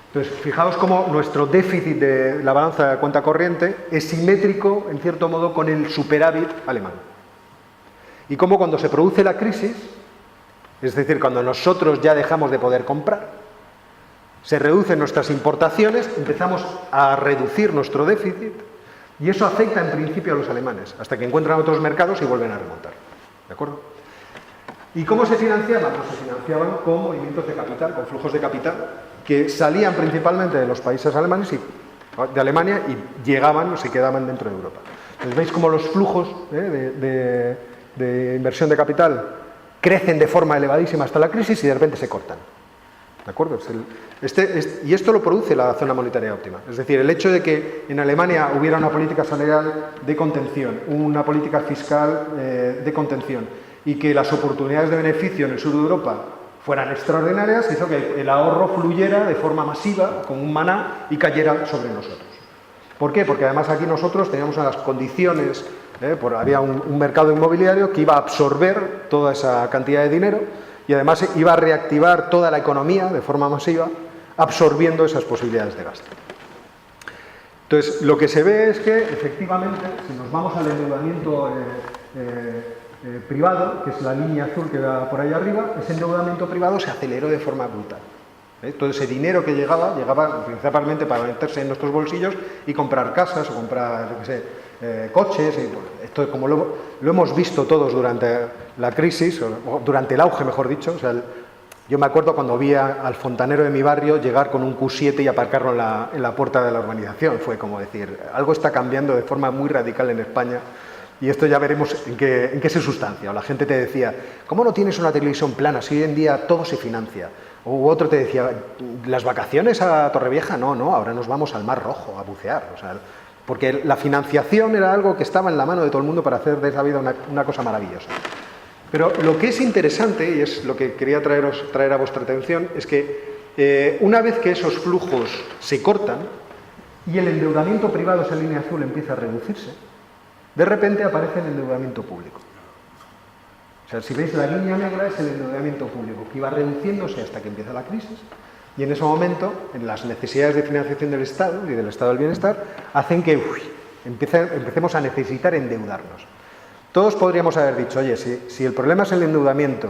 Entonces, fijaos cómo nuestro déficit de la balanza de cuenta corriente es simétrico, en cierto modo, con el superávit alemán. Y cómo cuando se produce la crisis, es decir, cuando nosotros ya dejamos de poder comprar, se reducen nuestras importaciones, empezamos a reducir nuestro déficit, y eso afecta en principio a los alemanes, hasta que encuentran otros mercados y vuelven a remontar. ¿De acuerdo? ¿Y cómo se financiaban? Pues se financiaban con movimientos de capital, con flujos de capital, que salían principalmente de los países alemanes y de Alemania y llegaban o se quedaban dentro de Europa. Entonces veis cómo los flujos de inversión de capital crecen de forma elevadísima hasta la crisis y de repente se cortan. ¿De acuerdo? Y esto lo produce la zona monetaria óptima. Es decir, el hecho de que en Alemania hubiera una política salarial de contención, una política fiscal de contención, y que las oportunidades de beneficio en el sur de Europa fueran extraordinarias, hizo que el ahorro fluyera de forma masiva, como un maná, y cayera sobre nosotros. ¿Por qué? Porque además aquí nosotros teníamos unas condiciones, había un mercado inmobiliario que iba a absorber toda esa cantidad de dinero, y además iba a reactivar toda la economía de forma masiva, absorbiendo esas posibilidades de gasto. Entonces, lo que se ve es que, efectivamente, si nos vamos al endeudamiento privado, que es la línea azul que va por ahí arriba, ese endeudamiento privado se aceleró de forma brutal. Todo ese dinero que llegaba principalmente para meterse en nuestros bolsillos y comprar casas o comprar, yo qué sé, coches. Y, bueno, esto como lo hemos visto todos durante la crisis, o durante el auge, mejor dicho. O sea, yo me acuerdo cuando vi al fontanero de mi barrio llegar con un Q7 y aparcarlo en la puerta de la urbanización. Fue como decir, algo está cambiando de forma muy radical en España. Y esto ya veremos en qué se sustancia. O la gente te decía, ¿cómo no tienes una televisión plana si hoy en día todo se financia? O otro te decía, ¿las vacaciones a Torrevieja? No, ahora nos vamos al Mar Rojo a bucear. O sea, porque la financiación era algo que estaba en la mano de todo el mundo para hacer de esa vida una cosa maravillosa. Pero lo que es interesante, y es lo que quería traer a vuestra atención, es que una vez que esos flujos se cortan y el endeudamiento privado, esa línea azul, empieza a reducirse, de repente aparece el endeudamiento público. O sea, si veis, la línea negra es el endeudamiento público, que iba reduciéndose hasta que empieza la crisis, y en ese momento, en las necesidades de financiación del Estado y del Estado del Bienestar, hacen que empecemos a necesitar endeudarnos. Todos podríamos haber dicho, oye, si el problema es el endeudamiento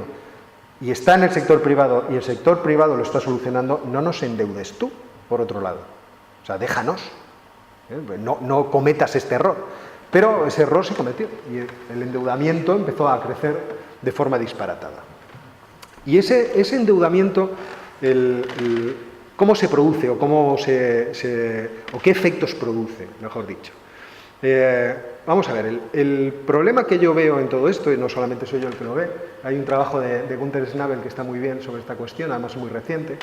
y está en el sector privado y el sector privado lo está solucionando, no nos endeudes tú, por otro lado. O sea, déjanos. No cometas este error. Pero ese error se cometió y el endeudamiento empezó a crecer de forma disparatada. Y ese endeudamiento, ¿cómo se produce o o qué efectos produce, mejor dicho? Vamos a ver, el problema que yo veo en todo esto, y no solamente soy yo el que lo ve, hay un trabajo de Günther Schnabel que está muy bien sobre esta cuestión, además muy reciente,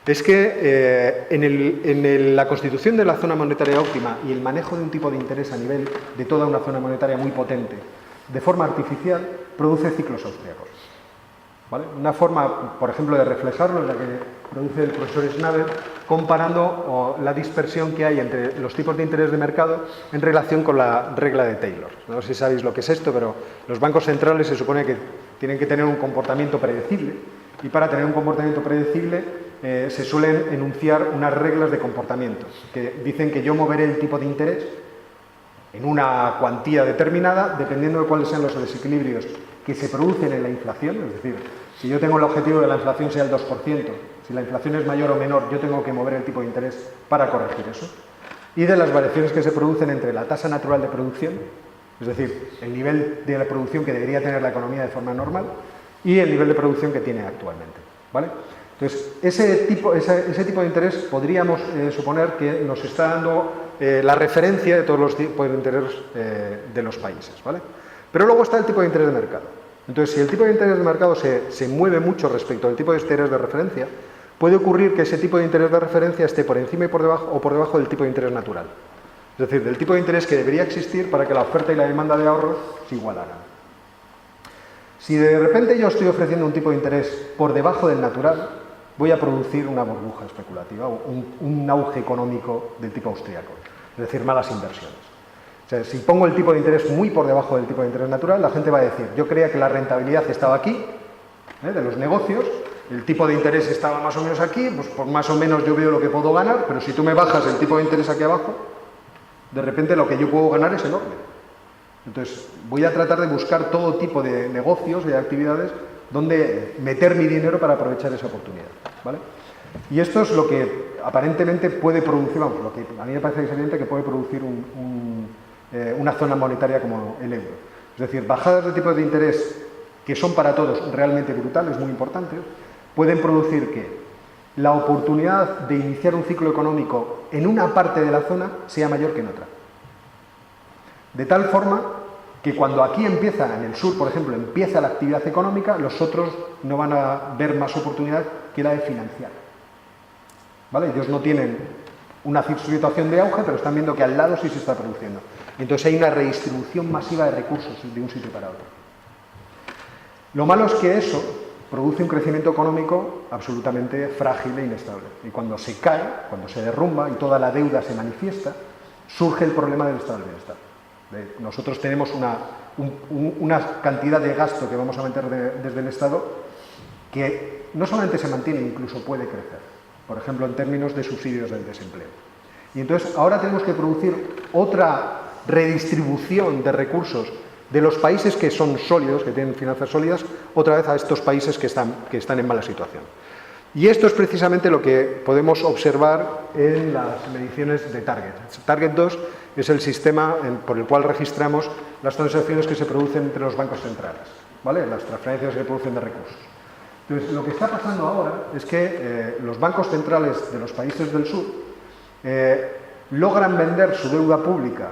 es que en la constitución de la zona monetaria óptima y el manejo de un tipo de interés a nivel de toda una zona monetaria muy potente, de forma artificial, produce ciclos austríacos. ¿Vale? Una forma, por ejemplo, de reflejarlo es la que produce el profesor Schnabel, comparando la dispersión que hay entre los tipos de interés de mercado en relación con la regla de Taylor. No sé si sabéis lo que es esto, pero los bancos centrales se supone que tienen que tener un comportamiento predecible, y para tener un comportamiento predecible se suelen enunciar unas reglas de comportamiento que dicen que yo moveré el tipo de interés en una cuantía determinada dependiendo de cuáles sean los desequilibrios que se producen en la inflación, es decir, si yo tengo el objetivo de que la inflación sea el 2%, si la inflación es mayor o menor, yo tengo que mover el tipo de interés para corregir eso, y de las variaciones que se producen entre la tasa natural de producción, es decir, el nivel de la producción que debería tener la economía de forma normal, y el nivel de producción que tiene actualmente, ¿vale? Entonces, ese tipo de interés podríamos suponer que nos está dando la referencia de todos los tipos de interés de los países, ¿vale? Pero luego está el tipo de interés de mercado. Entonces, si el tipo de interés de mercado se mueve mucho respecto al tipo de interés de referencia, puede ocurrir que ese tipo de interés de referencia esté por encima y por debajo del tipo de interés natural. Es decir, del tipo de interés que debería existir para que la oferta y la demanda de ahorros se igualaran. Si de repente yo estoy ofreciendo un tipo de interés por debajo del natural, voy a producir una burbuja especulativa, un auge económico del tipo austríaco, es decir, malas inversiones. O sea, si pongo el tipo de interés muy por debajo del tipo de interés natural, la gente va a decir, yo creía que la rentabilidad estaba aquí, de los negocios, el tipo de interés estaba más o menos aquí, pues por más o menos yo veo lo que puedo ganar, pero si tú me bajas el tipo de interés aquí abajo, de repente lo que yo puedo ganar es enorme. Entonces, voy a tratar de buscar todo tipo de negocios, de actividades, donde meter mi dinero para aprovechar esa oportunidad, ¿vale? Y esto es lo que aparentemente puede producir, vamos, lo que a mí me parece evidente que puede producir una zona monetaria como el euro. Es decir, bajadas de tipos de interés que son para todos realmente brutales, muy importantes, pueden producir que la oportunidad de iniciar un ciclo económico en una parte de la zona sea mayor que en otra. De tal forma que cuando aquí empieza, en el sur, por ejemplo, empieza la actividad económica, los otros no van a ver más oportunidad que la de financiar. ¿Vale? Ellos no tienen una situación de auge, pero están viendo que al lado sí se está produciendo. Entonces hay una redistribución masiva de recursos de un sitio para otro. Lo malo es que eso produce un crecimiento económico absolutamente frágil e inestable. Y cuando se cae, cuando se derrumba y toda la deuda se manifiesta, surge el problema del estado del bienestar. Nosotros tenemos una cantidad de gasto que vamos a meter desde el Estado que no solamente se mantiene, incluso puede crecer. Por ejemplo, en términos de subsidios del desempleo. Y entonces ahora tenemos que producir otra redistribución de recursos de los países que son sólidos, que tienen finanzas sólidas, otra vez a estos países que están en mala situación. Y esto es precisamente lo que podemos observar en las mediciones de Target. Target 2 es el sistema por el cual registramos las transacciones que se producen entre los bancos centrales, ¿vale? Las transferencias que se producen de recursos. Entonces, lo que está pasando ahora es que los bancos centrales de los países del sur logran vender su deuda pública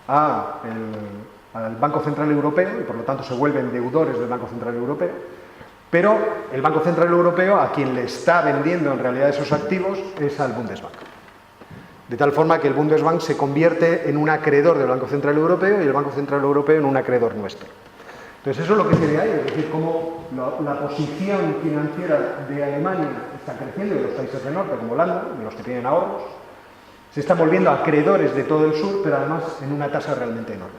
al Banco Central Europeo y por lo tanto se vuelven deudores del Banco Central Europeo, pero el Banco Central Europeo a quien le está vendiendo en realidad esos activos es al Bundesbank. De tal forma que el Bundesbank se convierte en un acreedor del Banco Central Europeo y el Banco Central Europeo en un acreedor nuestro. Entonces eso es lo que se ve ahí, es decir, cómo la posición financiera de Alemania está creciendo y los países del norte, como Holanda, los que tienen ahorros, se están volviendo acreedores de todo el sur, pero además en una tasa realmente enorme.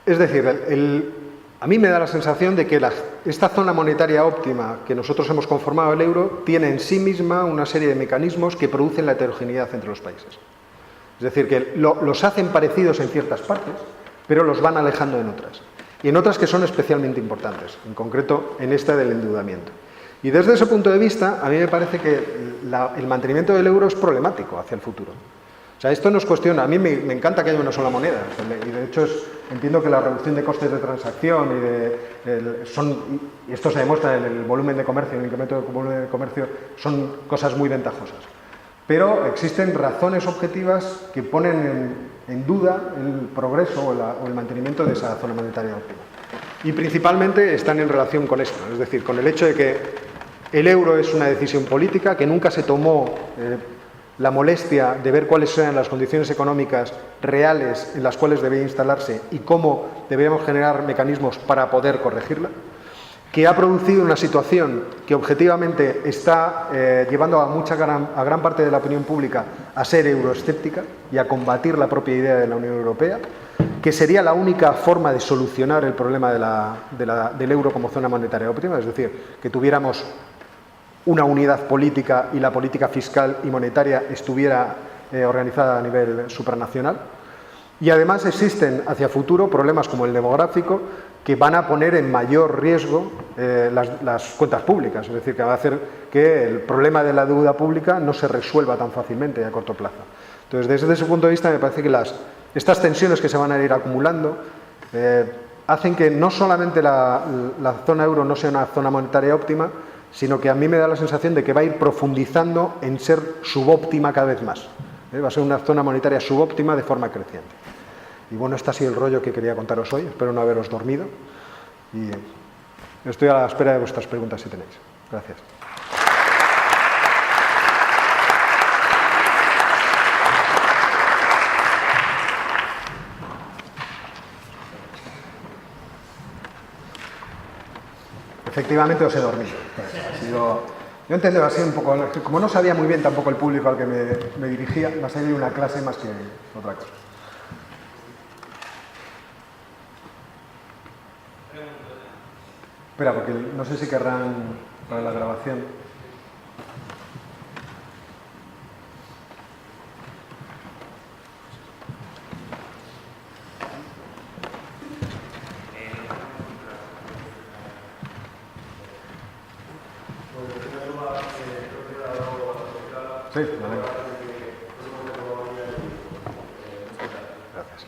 Es decir, a mí me da la sensación de que esta zona monetaria óptima que nosotros hemos conformado el euro tiene en sí misma una serie de mecanismos que producen la heterogeneidad entre los países. Es decir, que los hacen parecidos en ciertas partes, pero los van alejando en otras. Y en otras que son especialmente importantes, en concreto en esta del endeudamiento. Y desde ese punto de vista, a mí me parece que el mantenimiento del euro es problemático hacia el futuro. O sea, esto nos cuestiona. A mí me encanta que haya una sola moneda. Y de hecho entiendo que la reducción de costes de transacción y esto se demuestra en el volumen de comercio, en el incremento del volumen de comercio, son cosas muy ventajosas. Pero existen razones objetivas que ponen en duda el progreso o el mantenimiento de esa zona monetaria óptima. Y principalmente están en relación con esto, es decir, con el hecho de que el euro es una decisión política, que nunca se tomó la molestia de ver cuáles eran las condiciones económicas reales en las cuales debía instalarse y cómo deberíamos generar mecanismos para poder corregirla, que ha producido una situación que objetivamente está llevando a gran parte de la opinión pública a ser euroescéptica y a combatir la propia idea de la Unión Europea, que sería la única forma de solucionar el problema del euro como zona monetaria óptima, es decir, que tuviéramos una unidad política y la política fiscal y monetaria estuviera organizada a nivel supranacional. Y además existen hacia futuro problemas como el demográfico que van a poner en mayor riesgo las cuentas públicas, es decir, que va a hacer que el problema de la deuda pública no se resuelva tan fácilmente a corto plazo. Entonces, desde ese punto de vista, me parece que estas tensiones que se van a ir acumulando hacen que no solamente la zona euro no sea una zona monetaria óptima, sino que a mí me da la sensación de que va a ir profundizando en ser subóptima cada vez más. Va a ser una zona monetaria subóptima de forma creciente. Y bueno, este ha sido el rollo que quería contaros hoy. Espero no haberos dormido. Y estoy a la espera de vuestras preguntas si tenéis. Gracias. Efectivamente os he dormido. Yo entiendo así un poco, como no sabía muy bien tampoco el público al que me dirigía, va a ser una clase más que otra cosa. Espera, porque no sé si querrán para la grabación. Sí, vale. Gracias.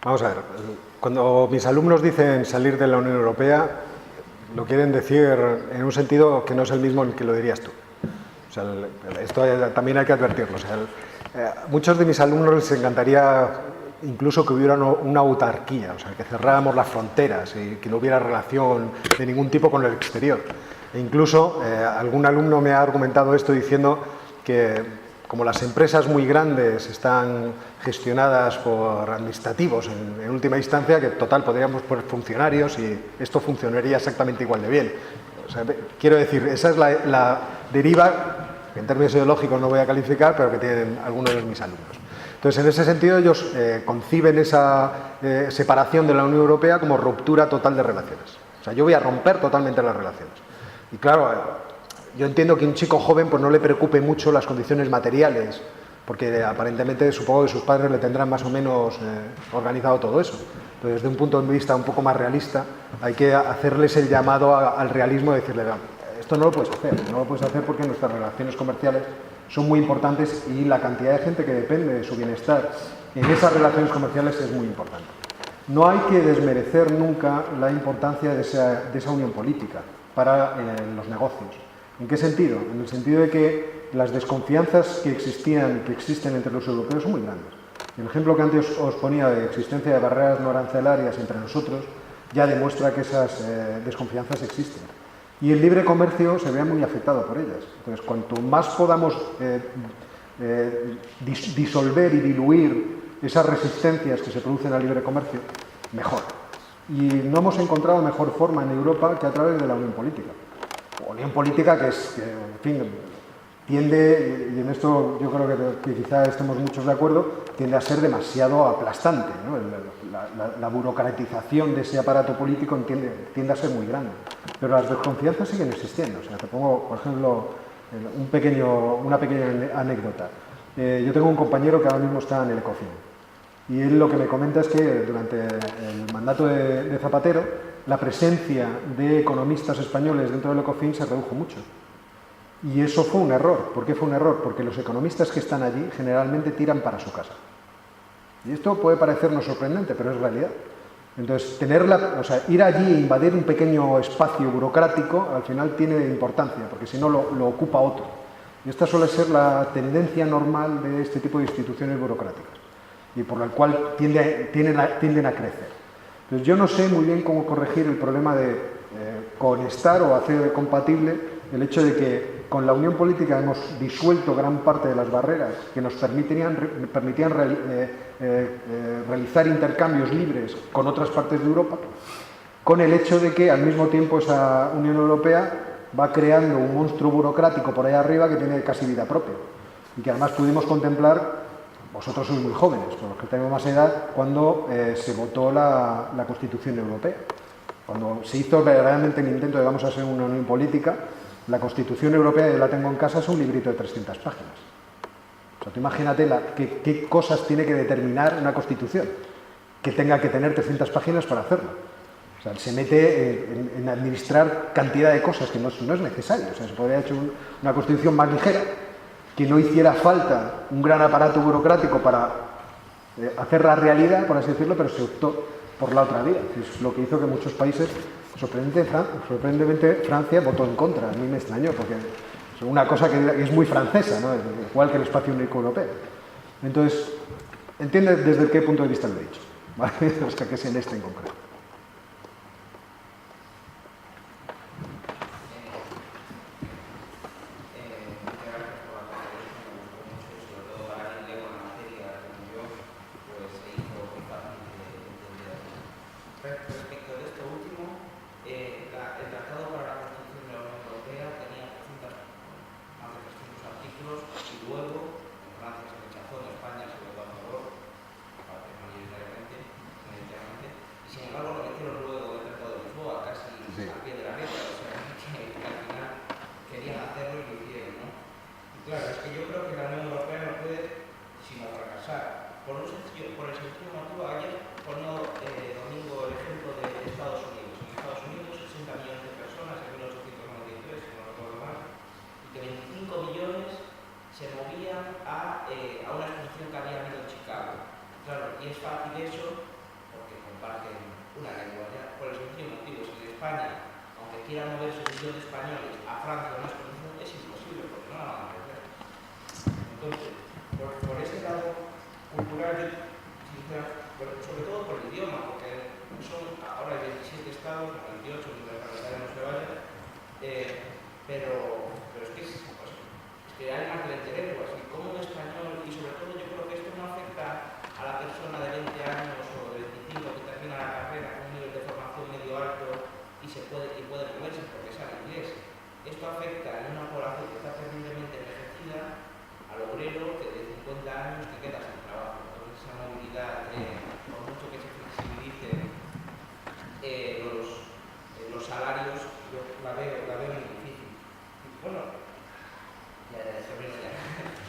Vamos a ver, cuando mis alumnos dicen salir de la Unión Europea, lo quieren decir en un sentido que no es el mismo en el que lo dirías tú. O sea, esto también hay que advertirlo. O sea, muchos de mis alumnos les encantaría incluso que hubiera una autarquía, o sea, que cerráramos las fronteras y que no hubiera relación de ningún tipo con el exterior. E incluso algún alumno me ha argumentado esto diciendo que como las empresas muy grandes están gestionadas por administrativos en última instancia, que total podríamos poner funcionarios y esto funcionaría exactamente igual de bien. O sea, quiero decir, esa es la deriva, que en términos ideológicos no voy a calificar, pero que tienen algunos de mis alumnos. Entonces, en ese sentido, ellos conciben esa separación de la Unión Europea como ruptura total de relaciones. O sea, yo voy a romper totalmente las relaciones. Y claro, yo entiendo que un chico joven pues no le preocupe mucho las condiciones materiales, porque aparentemente supongo que sus padres le tendrán más o menos organizado todo eso. Entonces, desde un punto de vista un poco más realista, hay que hacerles el llamado al realismo de decirle, esto no lo puedes hacer porque nuestras relaciones comerciales son muy importantes y la cantidad de gente que depende de su bienestar en esas relaciones comerciales es muy importante. No hay que desmerecer nunca la importancia de esa unión política para los negocios. ¿En qué sentido? En el sentido de que las desconfianzas que existen entre los europeos son muy grandes. El ejemplo que antes os ponía de existencia de barreras no arancelarias entre nosotros ya demuestra que esas desconfianzas existen. Y el libre comercio se ve muy afectado por ellas. Entonces, cuanto más podamos disolver y diluir esas resistencias que se producen al libre comercio, mejor. Y no hemos encontrado mejor forma en Europa que a través de la unión política. Unión política que en fin, tiende, y en esto yo creo que quizá estemos muchos de acuerdo, tiende a ser demasiado aplastante, ¿no? La burocratización de ese aparato político tiende a ser muy grande. Pero las desconfianzas siguen existiendo. O sea, te pongo, por ejemplo, una pequeña anécdota. Yo tengo un compañero que ahora mismo está en el Ecofin. Y él lo que me comenta es que durante el mandato de Zapatero, la presencia de economistas españoles dentro del Ecofin se redujo mucho. Y eso fue un error. ¿Por qué fue un error? Porque los economistas que están allí generalmente tiran para su casa. Y esto puede parecernos sorprendente, pero es realidad. Entonces, ir allí e invadir un pequeño espacio burocrático al final tiene importancia, porque si no lo ocupa otro. Y esta suele ser la tendencia normal de este tipo de instituciones burocráticas, y por la cual tienden a crecer. Entonces, yo no sé muy bien cómo corregir el problema de conestar o hacer compatible el hecho de que con la unión política hemos disuelto gran parte de las barreras que nos permitían realizar intercambios libres con otras partes de Europa, con el hecho de que al mismo tiempo esa Unión Europea va creando un monstruo burocrático por ahí arriba que tiene casi vida propia y que además pudimos contemplar, vosotros sois muy jóvenes, por los que tenemos más edad, cuando se votó la Constitución Europea. Cuando se hizo verdaderamente el intento de vamos a ser una unión política, la Constitución Europea, yo la tengo en casa, es un librito de 300 páginas. O sea, tú imagínate qué cosas tiene que determinar una Constitución, que tenga que tener 300 páginas para hacerlo. O sea, se mete en administrar cantidad de cosas que no es necesario. O sea, se podría haber hecho una Constitución más ligera, que no hiciera falta un gran aparato burocrático para hacer la realidad, por así decirlo, pero se optó por la otra vía. Es lo que hizo que muchos países, sorprendentemente Francia votó en contra. A mí me extrañó, porque es una cosa que es muy francesa, ¿no? Igual que el espacio único europeo. Entonces, entiende desde qué punto de vista lo he dicho, ¿vale? O sea, que es en este en concreto. Respecto de esto último, el Tratado para la Constitución de la Unión Europea tenía más de 300 artículos y luego en Francia se rechazó, en España se votó a favor, mayoritariamente, y sin embargo lo metieron luego del Tratado de Lisboa, casi al pie de la letra, o sea, que al final querían hacerlo y lo hicieron, ¿no? Y claro, es que yo creo que la Unión Europea no puede sino fracasar. Por el sencillo motivo, ayer ponía domingo el ejemplo de Estados Unidos. En Estados Unidos, 60 millones de personas en 1893, si no recuerdo mal, y que 25 millones se movían a una exposición que había habido en Chicago. Claro, y es fácil eso porque comparten una lengua. Ya, por el sencillo motivo, si en España, aunque quieran moverse un millón de españoles a Francia a una exposición, es imposible porque no la van a entender. Entonces, por ese lado cultural, sobre todo por el idioma, porque ahora hay 27 estados, 28, mientras la calendario no se vaya, pero es que hay más de 20 lenguas, y como un español, y sobre todo yo creo que esto no afecta a la persona de 20 años o de 25 que termina la carrera con un nivel de formación medio alto y puede moverse porque sabe inglés. Esto afecta en una población que está terriblemente envejecida al obrero que de 50 años que queda sin trabajo. Entonces esa movilidad, por mucho que se flexibilicen los salarios, yo la veo muy difícil. Y bueno, ya sobrino ya.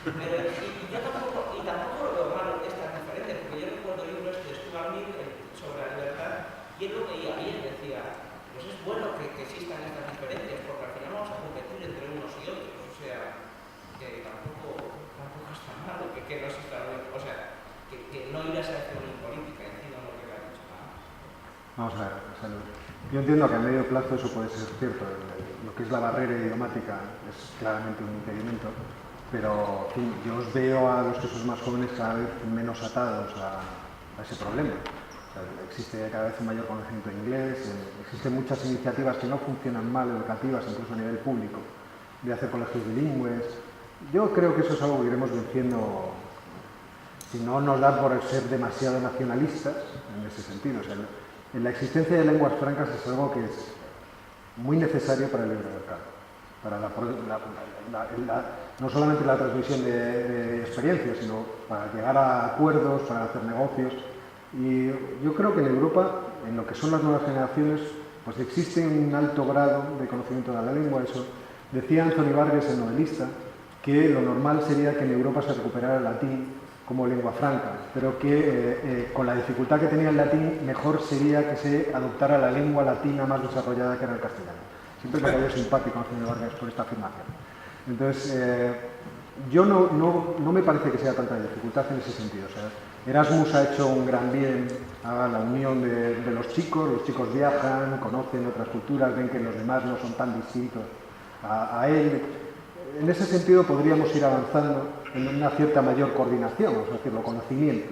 Pero yo tampoco lo veo malo esta diferencia, porque yo recuerdo el libro este de Stuart Mill sobre la libertad, y él lo veía bien, decía, pues es bueno que existan estas diferencias, porque al final vamos a competir entre unos y otros, o sea, que tampoco está mal, que no se está bien, o sea, que no ir a esa acción política, encima lo que ha dicho. Vamos a ver, yo entiendo que a medio plazo eso puede ser cierto, lo que es la barrera idiomática es claramente un impedimento, pero en fin, yo os veo a los que sois más jóvenes cada vez menos atados a ese problema. O sea, existe cada vez un mayor conocimiento de inglés, existen muchas iniciativas que no funcionan mal, educativas, incluso a nivel público, de hacer colegios bilingües. Yo creo que eso es algo que iremos venciendo, si no nos da por ser demasiado nacionalistas en ese sentido. O sea, la existencia de lenguas francas es algo que es muy necesario para el libre mercado, para no solamente la transmisión de experiencias, sino para llegar a acuerdos, para hacer negocios. Y yo creo que en Europa, en lo que son las nuevas generaciones, pues existe un alto grado de conocimiento de la lengua. Eso decía Anthony Burgess, el novelista, que lo normal sería que en Europa se recuperara el latín como lengua franca, pero que con la dificultad que tenía el latín, mejor sería que se adoptara la lengua latina más desarrollada que era el castellano. Siempre me cayó simpático Anthony Burgess por esta afirmación. Entonces, yo no me parece que sea tanta dificultad en ese sentido. O sea, Erasmus ha hecho un gran bien a la unión de los chicos viajan, conocen otras culturas, ven que los demás no son tan distintos a él. En ese sentido podríamos ir avanzando en una cierta mayor coordinación, es decir, conocimiento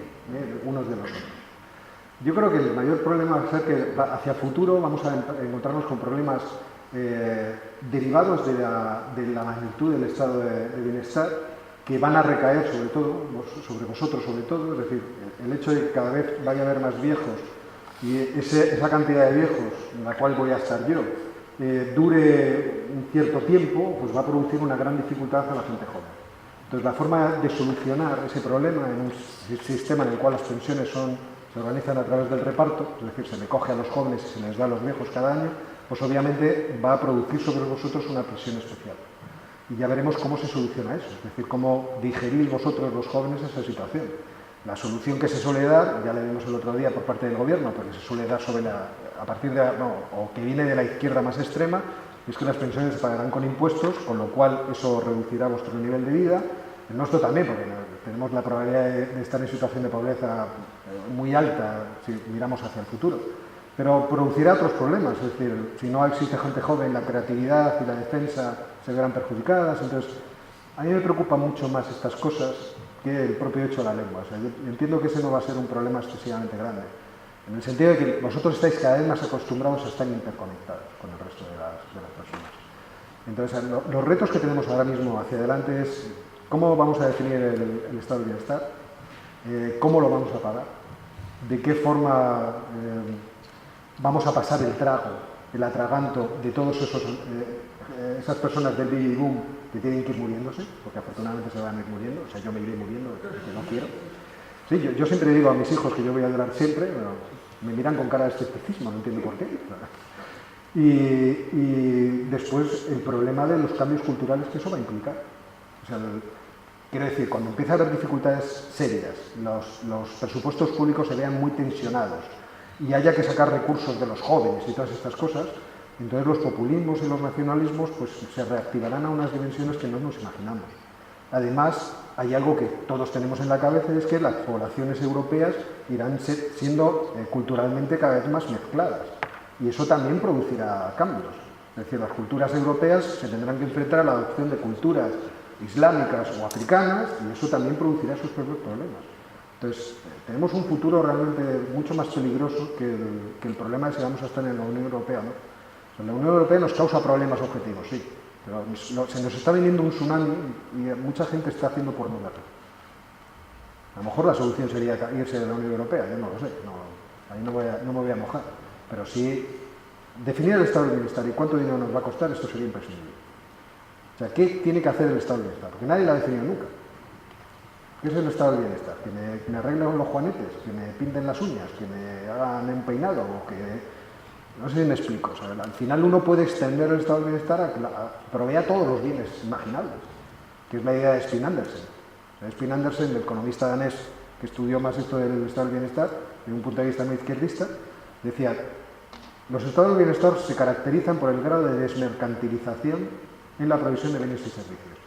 unos de los otros. Yo creo que el mayor problema va a ser que hacia el futuro vamos a encontrarnos con problemas derivados de la magnitud del estado de bienestar, que van a recaer sobre todo, sobre vosotros sobre todo, es decir, el hecho de que cada vez vaya a haber más viejos y esa cantidad de viejos en la cual voy a estar yo dure un cierto tiempo, pues va a producir una gran dificultad a la gente joven. Entonces, la forma de solucionar ese problema en un sistema en el cual las pensiones se organizan a través del reparto, es decir, se le coge a los jóvenes y se les da a los viejos cada año, pues obviamente va a producir sobre vosotros una presión especial. Y ya veremos cómo se soluciona eso, es decir, cómo digerís vosotros los jóvenes esa situación. La solución que se suele dar, ya le vimos el otro día por parte del gobierno, porque se suele dar a partir de, o que viene de la izquierda más extrema, es que las pensiones se pagarán con impuestos, con lo cual eso reducirá vuestro nivel de vida. El nuestro también, porque tenemos la probabilidad de estar en situación de pobreza muy alta si miramos hacia el futuro. Pero producirá otros problemas, es decir, si no existe gente joven, la creatividad y la defensa se verán perjudicadas. Entonces, a mí me preocupan mucho más estas cosas que el propio hecho de la lengua. O sea, yo entiendo que ese no va a ser un problema excesivamente grande, en el sentido de que vosotros estáis cada vez más acostumbrados a estar interconectados con el resto de las personas. Entonces, los retos que tenemos ahora mismo hacia adelante es cómo vamos a definir el estado de bienestar, cómo lo vamos a pagar, de qué forma vamos a pasar el trago, el atraganto de todas esas personas del baby boom que tienen que ir muriéndose, porque afortunadamente se van a ir muriendo, o sea, yo me iré muriendo, que no quiero. Sí, yo siempre digo a mis hijos que yo voy a durar siempre, pero me miran con cara de escepticismo, no entiendo por qué. Y después el problema de los cambios culturales que eso va a implicar. O sea, quiero decir, cuando empieza a haber dificultades serias, los presupuestos públicos se vean muy tensionados y haya que sacar recursos de los jóvenes y todas estas cosas, entonces los populismos y los nacionalismos pues, se reactivarán a unas dimensiones que no nos imaginamos. Además, hay algo que todos tenemos en la cabeza, es que las poblaciones europeas irán siendo culturalmente cada vez más mezcladas. Y eso también producirá cambios. Es decir, las culturas europeas se tendrán que enfrentar a la adopción de culturas islámicas o africanas, y eso también producirá sus propios problemas. Entonces, tenemos un futuro realmente mucho más peligroso que el problema de si vamos a estar en la Unión Europea, ¿no? O sea, la Unión Europea nos causa problemas objetivos, sí, pero se nos está viniendo un tsunami y mucha gente está haciendo por no verlo. A lo mejor la solución sería irse de la Unión Europea, yo no lo sé, ahí no me voy a mojar, pero sí definir el estado del bienestar y cuánto dinero nos va a costar, esto sería imprescindible. O sea, ¿qué tiene que hacer el estado del bienestar? Porque nadie lo ha definido nunca. ¿Qué es el estado del bienestar? ¿Que me arreglen los juanetes? ¿Que me pinten las uñas? ¿Que me hagan un peinado? ¿O que...? No sé si me explico. O sea, al final uno puede extender el estado del bienestar a que provea todos los bienes imaginables, que es la idea de Spin Andersen. O sea, Spin Andersen, el economista danés que estudió más esto del estado del bienestar, desde un punto de vista muy izquierdista, decía: los estados del bienestar se caracterizan por el grado de desmercantilización en la provisión de bienes y servicios.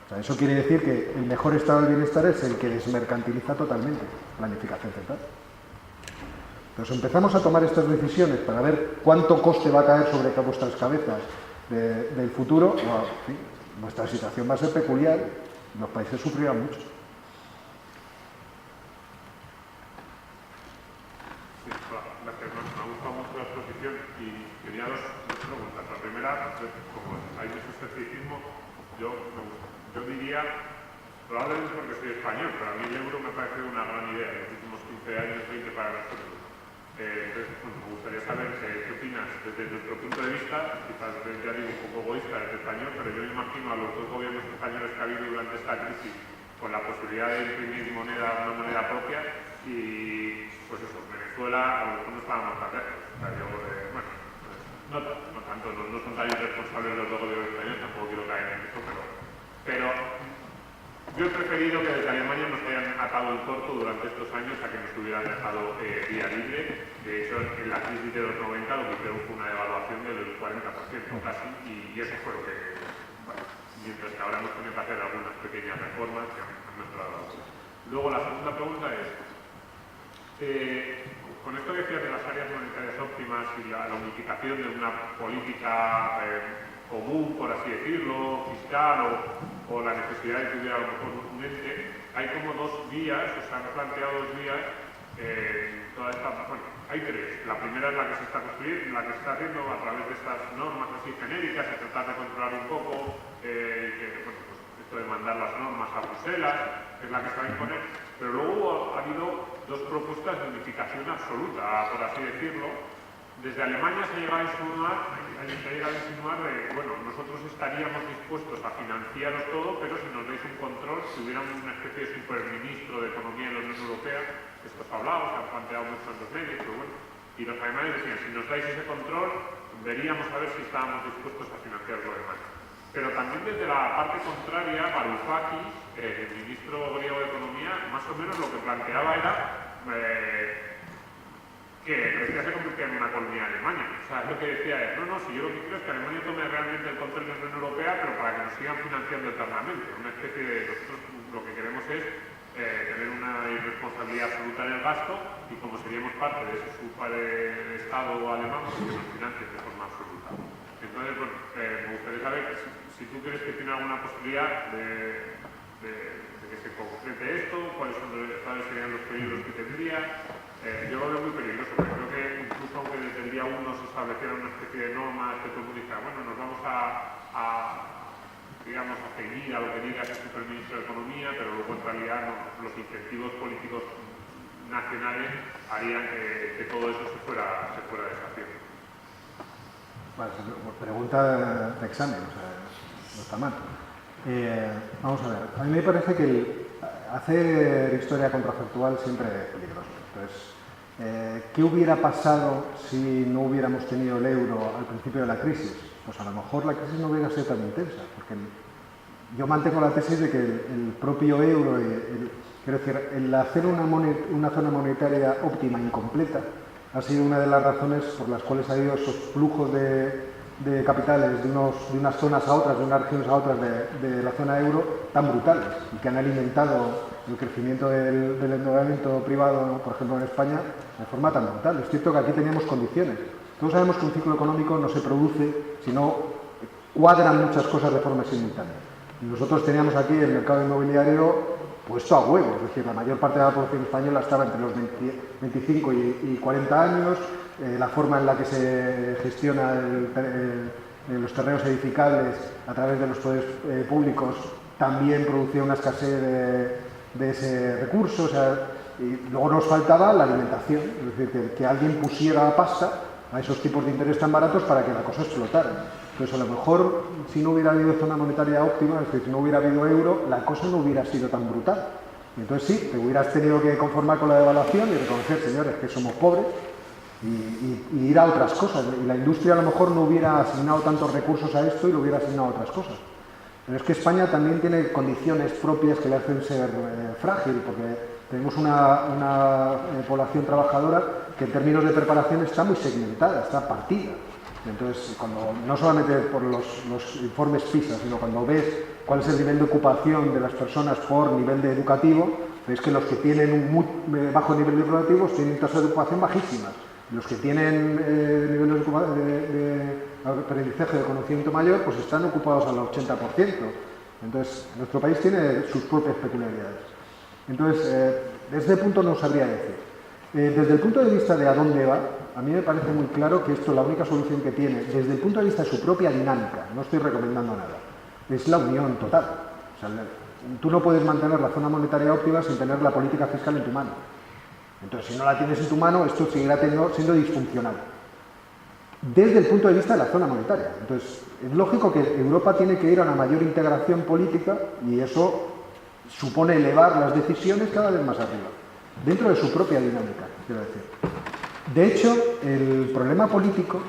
O sea, eso quiere decir que el mejor estado del bienestar es el que desmercantiliza totalmente, planificación central. Entonces empezamos a tomar estas decisiones para ver cuánto coste va a caer sobre vuestras cabezas del futuro. Sí, nuestra situación va a ser peculiar, los países sufrirán mucho. Sí, gracias. Me ha gustado mucho la exposición y quería dos preguntas. La primera, como hay mucho escepticismo, yo diría, probablemente porque soy español, pero a mí el euro me parece una gran idea en los últimos 15 años, 20 para nosotros. Entonces, me gustaría saber qué opinas desde nuestro punto de vista, quizás ya digo un poco egoísta desde español, pero yo me imagino a los dos gobiernos españoles que ha habido durante esta crisis con la posibilidad de imprimir una moneda propia y, pues eso, Venezuela a lo mejor no estábamos tan lejos. O sea, yo, bueno, no tanto, no son tan irresponsables los dos gobiernos españoles, tampoco quiero caer en eso, pero yo he preferido que desde Alemania nos hayan atado el corto durante estos años a que nos hubieran dejado vía libre. De hecho, en la crisis de los 90 lo que hicieron fue una devaluación del 40% casi, y eso fue lo que, bueno, mientras que ahora hemos tenido que hacer algunas pequeñas reformas que han mejorado. Luego, la segunda pregunta es, con esto que decías de las áreas monetarias óptimas y la unificación de una política común, por así decirlo, fiscal o la necesidad de que hubiera a lo mejor un ente, hay como dos vías, o se han planteado dos vías, toda esta bueno, hay tres. La primera es la que se está construyendo, la que se está haciendo a través de estas normas así genéricas y tratar de controlar un poco bueno, pues esto de mandar las normas a Bruselas, que es la que se va a imponer. Pero luego ha habido dos propuestas de unificación absoluta, por así decirlo. Desde Alemania se ha llegado a insinuar de, bueno, nosotros estaríamos dispuestos a financiaros todo, pero si nos dais un control, si hubiéramos una especie de superministro de Economía de la Unión Europea, esto se ha hablado, se ha planteado mucho en los medios, pero bueno, y los alemanes decían, si nos dais ese control, veríamos a ver si estábamos dispuestos a financiar lo demás. Pero también desde la parte contraria, Varoufakis, el ministro griego de Economía, más o menos lo que planteaba era que Grecia se convirtiera en una colonia de Alemania. O sea, lo que decía es, no, si yo lo que quiero es que Alemania tome realmente el control de la Unión Europea, pero para que nos sigan financiando eternamente. Una especie de, nosotros lo que queremos es tener una irresponsabilidad absoluta en el gasto y como seríamos parte de ese Estado alemán, pues que nos financien de forma absoluta. Entonces, bueno, me gustaría saber si tú crees que tiene alguna posibilidad de que se concrete esto, cuáles serían los peligros que tendría. Yo lo veo muy peligroso, porque creo que incluso aunque desde el día 1 se estableciera una especie de normas que todo el mundo dijera, bueno, nos vamos digamos, a seguir a lo que diga ese superministro de Economía, pero luego en realidad los incentivos políticos nacionales harían que todo eso se fuera deshaciendo. Vale, pregunta de examen, o sea, no está mal. Vamos a ver, a mí me parece que hacer historia contrafactual siempre es peligroso. Entonces, ¿qué hubiera pasado si no hubiéramos tenido el euro al principio de la crisis? Pues a lo mejor la crisis no hubiera sido tan intensa, porque yo mantengo la tesis de que el propio euro, quiero decir, el hacer una zona monetaria óptima incompleta ha sido una de las razones por las cuales ha habido esos flujos de capitales de unas zonas a otras, de unas regiones a otras de la zona euro tan brutales y que han alimentado el crecimiento del endeudamiento privado, por ejemplo en España, de forma tan brutal. Es cierto que aquí teníamos condiciones. Todos sabemos que un ciclo económico no se produce si no cuadran muchas cosas de forma simultánea. Y nosotros teníamos aquí el mercado inmobiliario puesto a huevo, es decir, la mayor parte de la población española estaba entre los 25 y 40 años, la forma en la que se gestiona los terrenos edificables a través de los poderes públicos también producía una escasez de ese recurso, o sea, y luego nos faltaba la alimentación, es decir, que alguien pusiera pasta a esos tipos de interés tan baratos para que la cosa explotara. Entonces, a lo mejor, si no hubiera habido zona monetaria óptima, es decir, si no hubiera habido euro, la cosa no hubiera sido tan brutal. Y entonces sí, te hubieras tenido que conformar con la devaluación y reconocer, señores, que somos pobres y ir a otras cosas. Y la industria a lo mejor no hubiera asignado tantos recursos a esto y lo hubiera asignado a otras cosas. Pero es que España también tiene condiciones propias que le hacen ser frágil, porque tenemos una población trabajadora que en términos de preparación está muy segmentada, está partida. Entonces, no solamente por los informes PISA, sino cuando ves cuál es el nivel de ocupación de las personas por nivel de educativo, ves que los que tienen un muy bajo nivel de educativo tienen tasas de ocupación bajísimas. Los que tienen niveles de aprendizaje de conocimiento mayor, pues están ocupados al 80%. Entonces, nuestro país tiene sus propias peculiaridades. Entonces, desde ese punto no sabría decir. Desde el punto de vista de a dónde va, a mí me parece muy claro que esto, la única solución que tiene, desde el punto de vista de su propia dinámica, no estoy recomendando nada, es la unión total. O sea, tú no puedes mantener la zona monetaria óptima sin tener la política fiscal en tu mano. Entonces, si no la tienes en tu mano, esto seguirá siendo disfuncional. Desde el punto de vista de la zona monetaria. Entonces, es lógico que Europa tiene que ir a una mayor integración política y eso supone elevar las decisiones cada vez más arriba, dentro de su propia dinámica, quiero decir. De hecho, el problema político,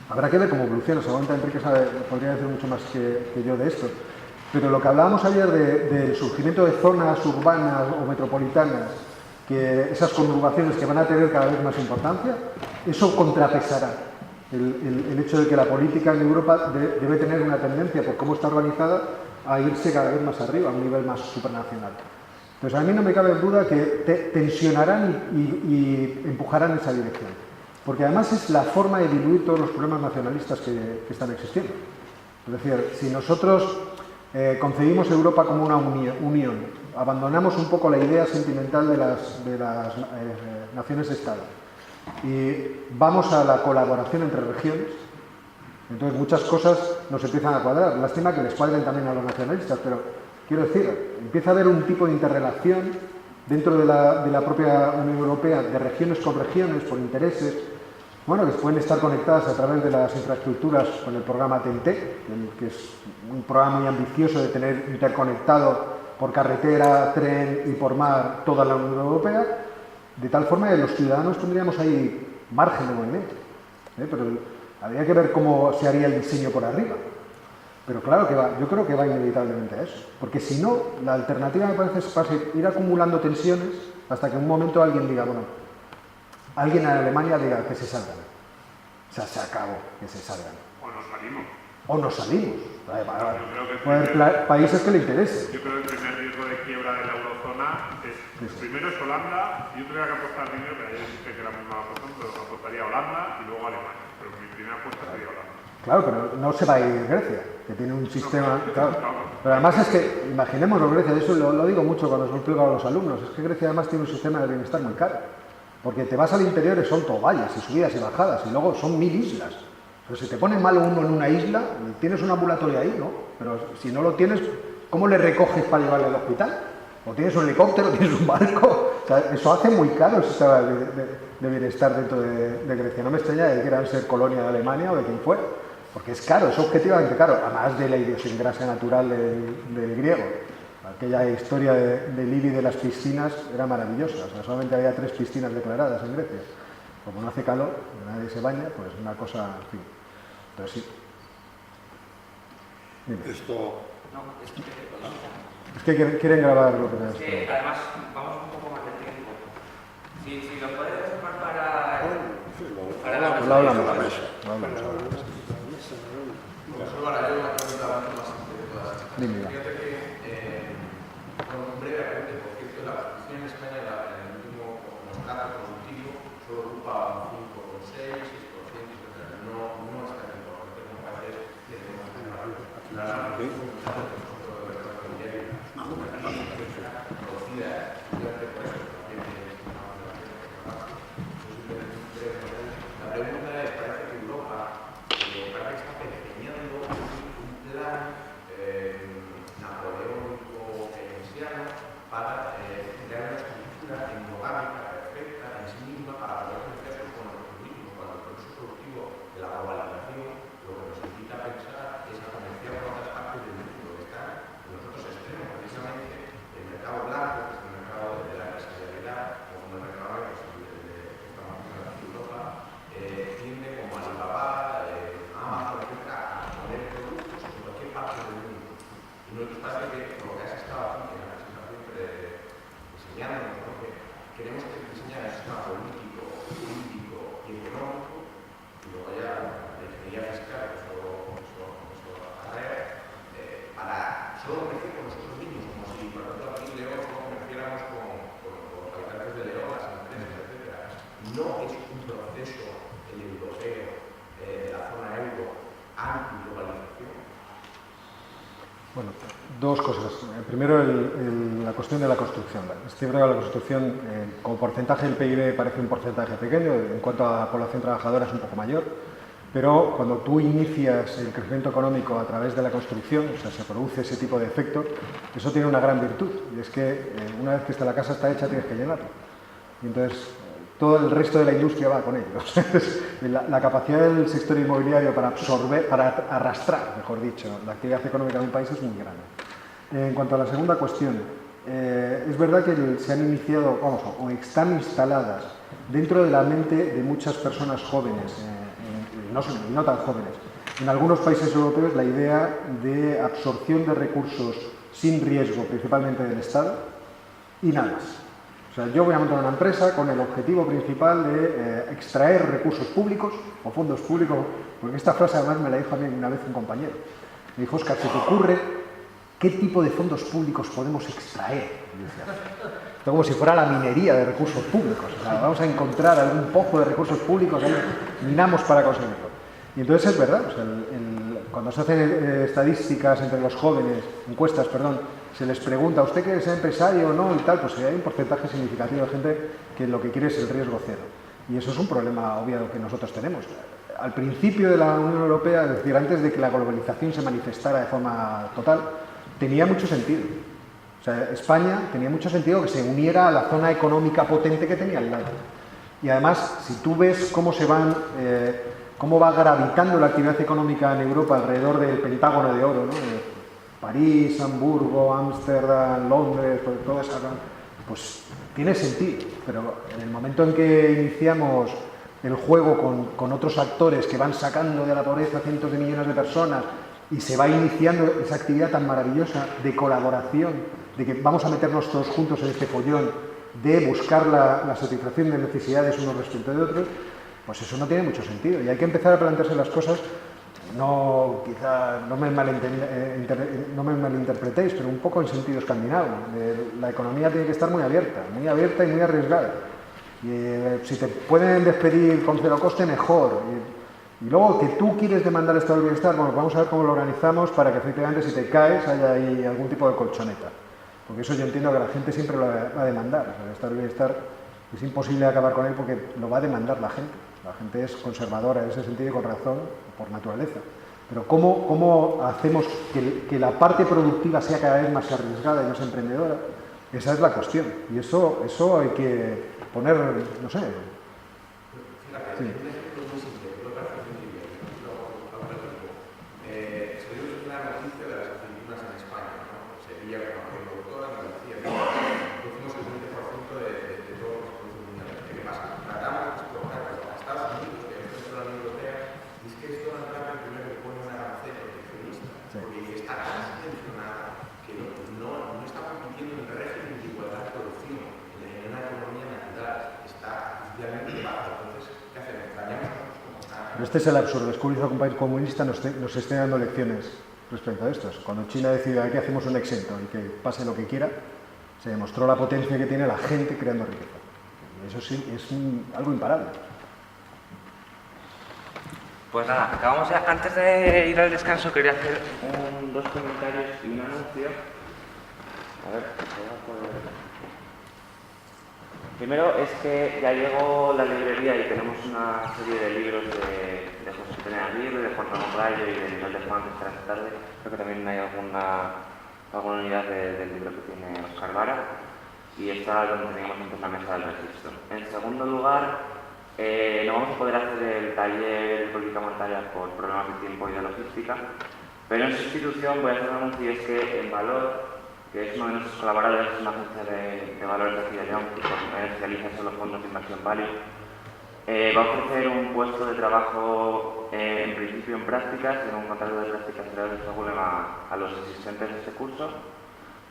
habrá que ver cómo evoluciona, seguramente Enrique podría decir mucho más que yo de esto, pero lo que hablábamos ayer del surgimiento de zonas urbanas o metropolitanas, que esas conurbaciones que van a tener cada vez más importancia, eso contrapesará el hecho de que la política en Europa debe tener una tendencia, por cómo está organizada, a irse cada vez más arriba, a un nivel más supranacional. Entonces, a mí no me cabe duda que tensionarán y empujarán en esa dirección. Porque además es la forma de diluir todos los problemas nacionalistas que están existiendo. Es decir, si nosotros concebimos Europa como una unión abandonamos un poco la idea sentimental de las naciones-estado y vamos a la colaboración entre regiones. Entonces muchas cosas nos empiezan a cuadrar. Lástima que les cuadren también a los nacionalistas, pero quiero decir, empieza a haber un tipo de interrelación dentro de la propia Unión Europea, de regiones con regiones, por intereses, bueno, que pueden estar conectadas a través de las infraestructuras con el programa TEN-T, que es un programa muy ambicioso de tener interconectado por carretera, tren y por mar toda la Unión Europea, de tal forma que los ciudadanos tendríamos ahí margen de movimiento. Pero habría que ver cómo se haría el diseño por arriba. Pero claro que va, yo creo que va inevitablemente a eso. Porque si no, la alternativa me parece es ir acumulando tensiones hasta que en un momento alguien diga, bueno, alguien en Alemania diga que se salgan. O sea, se acabó, que se salgan. O nos salimos. O nos salimos. Yo creo que países que le interesen. Yo creo que el primer riesgo de quiebra de la eurozona es, primero es Holanda, y yo tuviera que apostar dinero, pero ayer dije que era muy mala razón, pero apostaría a Holanda y luego a Alemania. Pero mi primera apuesta sería Holanda. Claro, pero no se va a ir Grecia, que tiene un sistema... Claro. Pero además es que, imaginémoslo Grecia, de eso lo digo mucho cuando os explico a los alumnos, es que Grecia además tiene un sistema de bienestar muy caro. Porque te vas al interior y son todo valles y subidas y bajadas, y luego son 1000 islas. Pero si te pone malo uno en una isla, tienes un ambulatorio ahí, ¿no? Pero si no lo tienes, ¿cómo le recoges para llevarle al hospital? O tienes un helicóptero, tienes un barco. O sea, eso hace muy caro el sistema de bienestar dentro de Grecia. No me extraña que quieran ser colonia de Alemania o de quien fuera, porque es caro, es objetivamente caro, además de la idiosincrasia natural del griego. Aquella historia de Lili de las piscinas era maravillosa. O sea, solamente había 3 piscinas declaradas en Grecia. Como no hace calor, nadie se baña, pues una cosa, en fin. Entonces sí. Dime. Esto... Es que quieren grabar lo que Es que además vamos un poco más de tiempo. Si lo puedes reservar para la Lo hablamos. Solo para yo una pregunta más simple de todas. Dime. Fíjate que, brevemente, por cierto, la producción en España en el último contrato productivo solo ocupa un 5,6, 6%, etc. No está tan importante como parece que tenemos que hablar. La producida durante por eso. La pregunta es, parece que Europa parece que está pergeñando un plan napoleónico keynesiano para crear una estructura endogámica perfecta en sí misma para poder beneficiarse con el turismo, cuando el proceso productivo de la globalización lo que nos invita a pensar es a comerciar con otras partes del mundo que están en los otros extremos, precisamente el mercado blanco, que es el mercado de la empresarialidad, o como el mercado que estamos haciendo aquí en Europa, tiende como Alibaba, Amazon, etc., a poner productos en cualquier parte del mundo. Y nosotros parece que lo que has estado aquí en la presentación enseñándonos, ¿no? Que queremos que se diseñe el sistema político y económico, y luego ya la ingeniería fiscal, eso atrae, para solo comerciar con nosotros mismos, como si, por ejemplo, aquí en León solo comerciáramos con los habitantes de León, las empresas, etc. No es un proceso europeo de la zona euro anti-globalización. Bueno, dos cosas. Primero, la cuestión de la construcción. Es cierto que la construcción, como porcentaje del PIB, parece un porcentaje pequeño, en cuanto a población trabajadora es un poco mayor, pero cuando tú inicias el crecimiento económico a través de la construcción, o sea, se produce ese tipo de efecto, eso tiene una gran virtud, y es que una vez que la casa está hecha tienes que llenarla. Y entonces, todo el resto de la industria va con ellos. La capacidad del sector inmobiliario para absorber, para arrastrar, mejor dicho, la actividad económica de un país es muy grande. En cuanto a la segunda cuestión, es verdad que se han iniciado, o están instaladas dentro de la mente de muchas personas jóvenes, no tan jóvenes, en algunos países europeos, la idea de absorción de recursos sin riesgo, principalmente del Estado, y nada más. O sea, yo voy a montar una empresa con el objetivo principal de extraer recursos públicos o fondos públicos, porque esta frase además me la dijo a mí una vez un compañero. Me dijo, Óscar, ¿se te ocurre qué tipo de fondos públicos podemos extraer? Y yo decía, esto como si fuera la minería de recursos públicos. O sea, vamos a encontrar algún pozo de recursos públicos, ahí minamos para conseguirlo. Y entonces es verdad, o sea, cuando se hacen estadísticas entre los jóvenes, encuestas, perdón, se les pregunta, ¿usted quiere ser empresario o no? Y tal, pues hay un porcentaje significativo de gente que lo que quiere es el riesgo cero. Y eso es un problema obvio que nosotros tenemos. Al principio de la Unión Europea, es decir, antes de que la globalización se manifestara de forma total, tenía mucho sentido. O sea, España tenía mucho sentido que se uniera a la zona económica potente que tenía al lado. Y además, si tú ves cómo va gravitando la actividad económica en Europa alrededor del Pentágono de Oro, ¿no? París, Hamburgo, Ámsterdam, Londres, toda esa, pues tiene sentido. Pero en el momento en que iniciamos el juego con otros actores que van sacando de la pobreza cientos de millones de personas y se va iniciando esa actividad tan maravillosa de colaboración, de que vamos a meternos todos juntos en este follón, de buscar la satisfacción de necesidades unos respecto de otros, pues eso no tiene mucho sentido. Y hay que empezar a plantearse las cosas, quizá no me malinterpretéis, pero un poco en sentido escandinavo. La economía tiene que estar muy abierta y muy arriesgada. Y si te pueden despedir con cero coste, mejor. Y luego que tú quieres demandar estado del bienestar, bueno, vamos a ver cómo lo organizamos para que efectivamente si te caes haya ahí algún tipo de colchoneta. Porque eso yo entiendo que la gente siempre lo va a demandar. O sea, el estado del bienestar es imposible acabar con él porque lo va a demandar la gente. La gente es conservadora en ese sentido y con razón por naturaleza. Pero ¿cómo hacemos que la parte productiva sea cada vez más arriesgada y más emprendedora? Esa es la cuestión. Y eso hay que poner, no sé. Sí. Pero este es el absurdo. Es curioso que un país comunista nos esté dando lecciones respecto a esto. Cuando China decide que hacemos un exento y que pase lo que quiera, se demostró la potencia que tiene la gente creando riqueza. Y eso sí, es algo imparable. Pues nada, acabamos ya. Antes de ir al descanso quería hacer dos comentarios y un anuncio. A ver, primero es que ya llegó la librería y tenemos una serie de libros de José Pérez Aguirre, de Juan Ramón Rayo y de Miguel de Juan que estará esta tarde. Creo que también hay alguna unidad del libro que tiene Oscar Vara y está donde teníamos antes la mesa del registro. En segundo lugar, no vamos a poder hacer el taller de política monetaria por problemas de tiempo y de logística, pero en sustitución voy a hacer un anuncio y es que en Valor, que es uno de nuestros colaboradores, es una agencia de valores de aquí de León que comercializa solo fondos de inversión value, va a ofrecer un puesto de trabajo en principio en prácticas, en un contrato de prácticas de Segulem a los asistentes de este curso.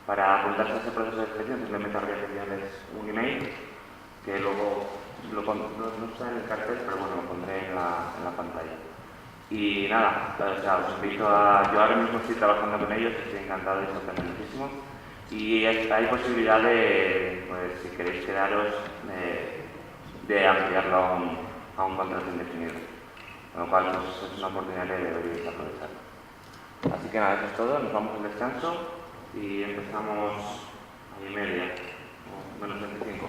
Para apuntarse a ese proceso de selección simplemente habría que enviarles un email que luego no está en el cartel, pero bueno, lo pondré en la pantalla. Y nada, o sea, os invito yo ahora mismo estoy trabajando con ellos, estoy encantado y sorprendidísimo. Y hay posibilidad de, pues, si queréis quedaros, de ampliarlo a un contrato indefinido. Con lo cual, pues, es una oportunidad que deberíais aprovechar. Así que nada, eso es todo, nos vamos al descanso y empezamos a 1:30, o menos 25.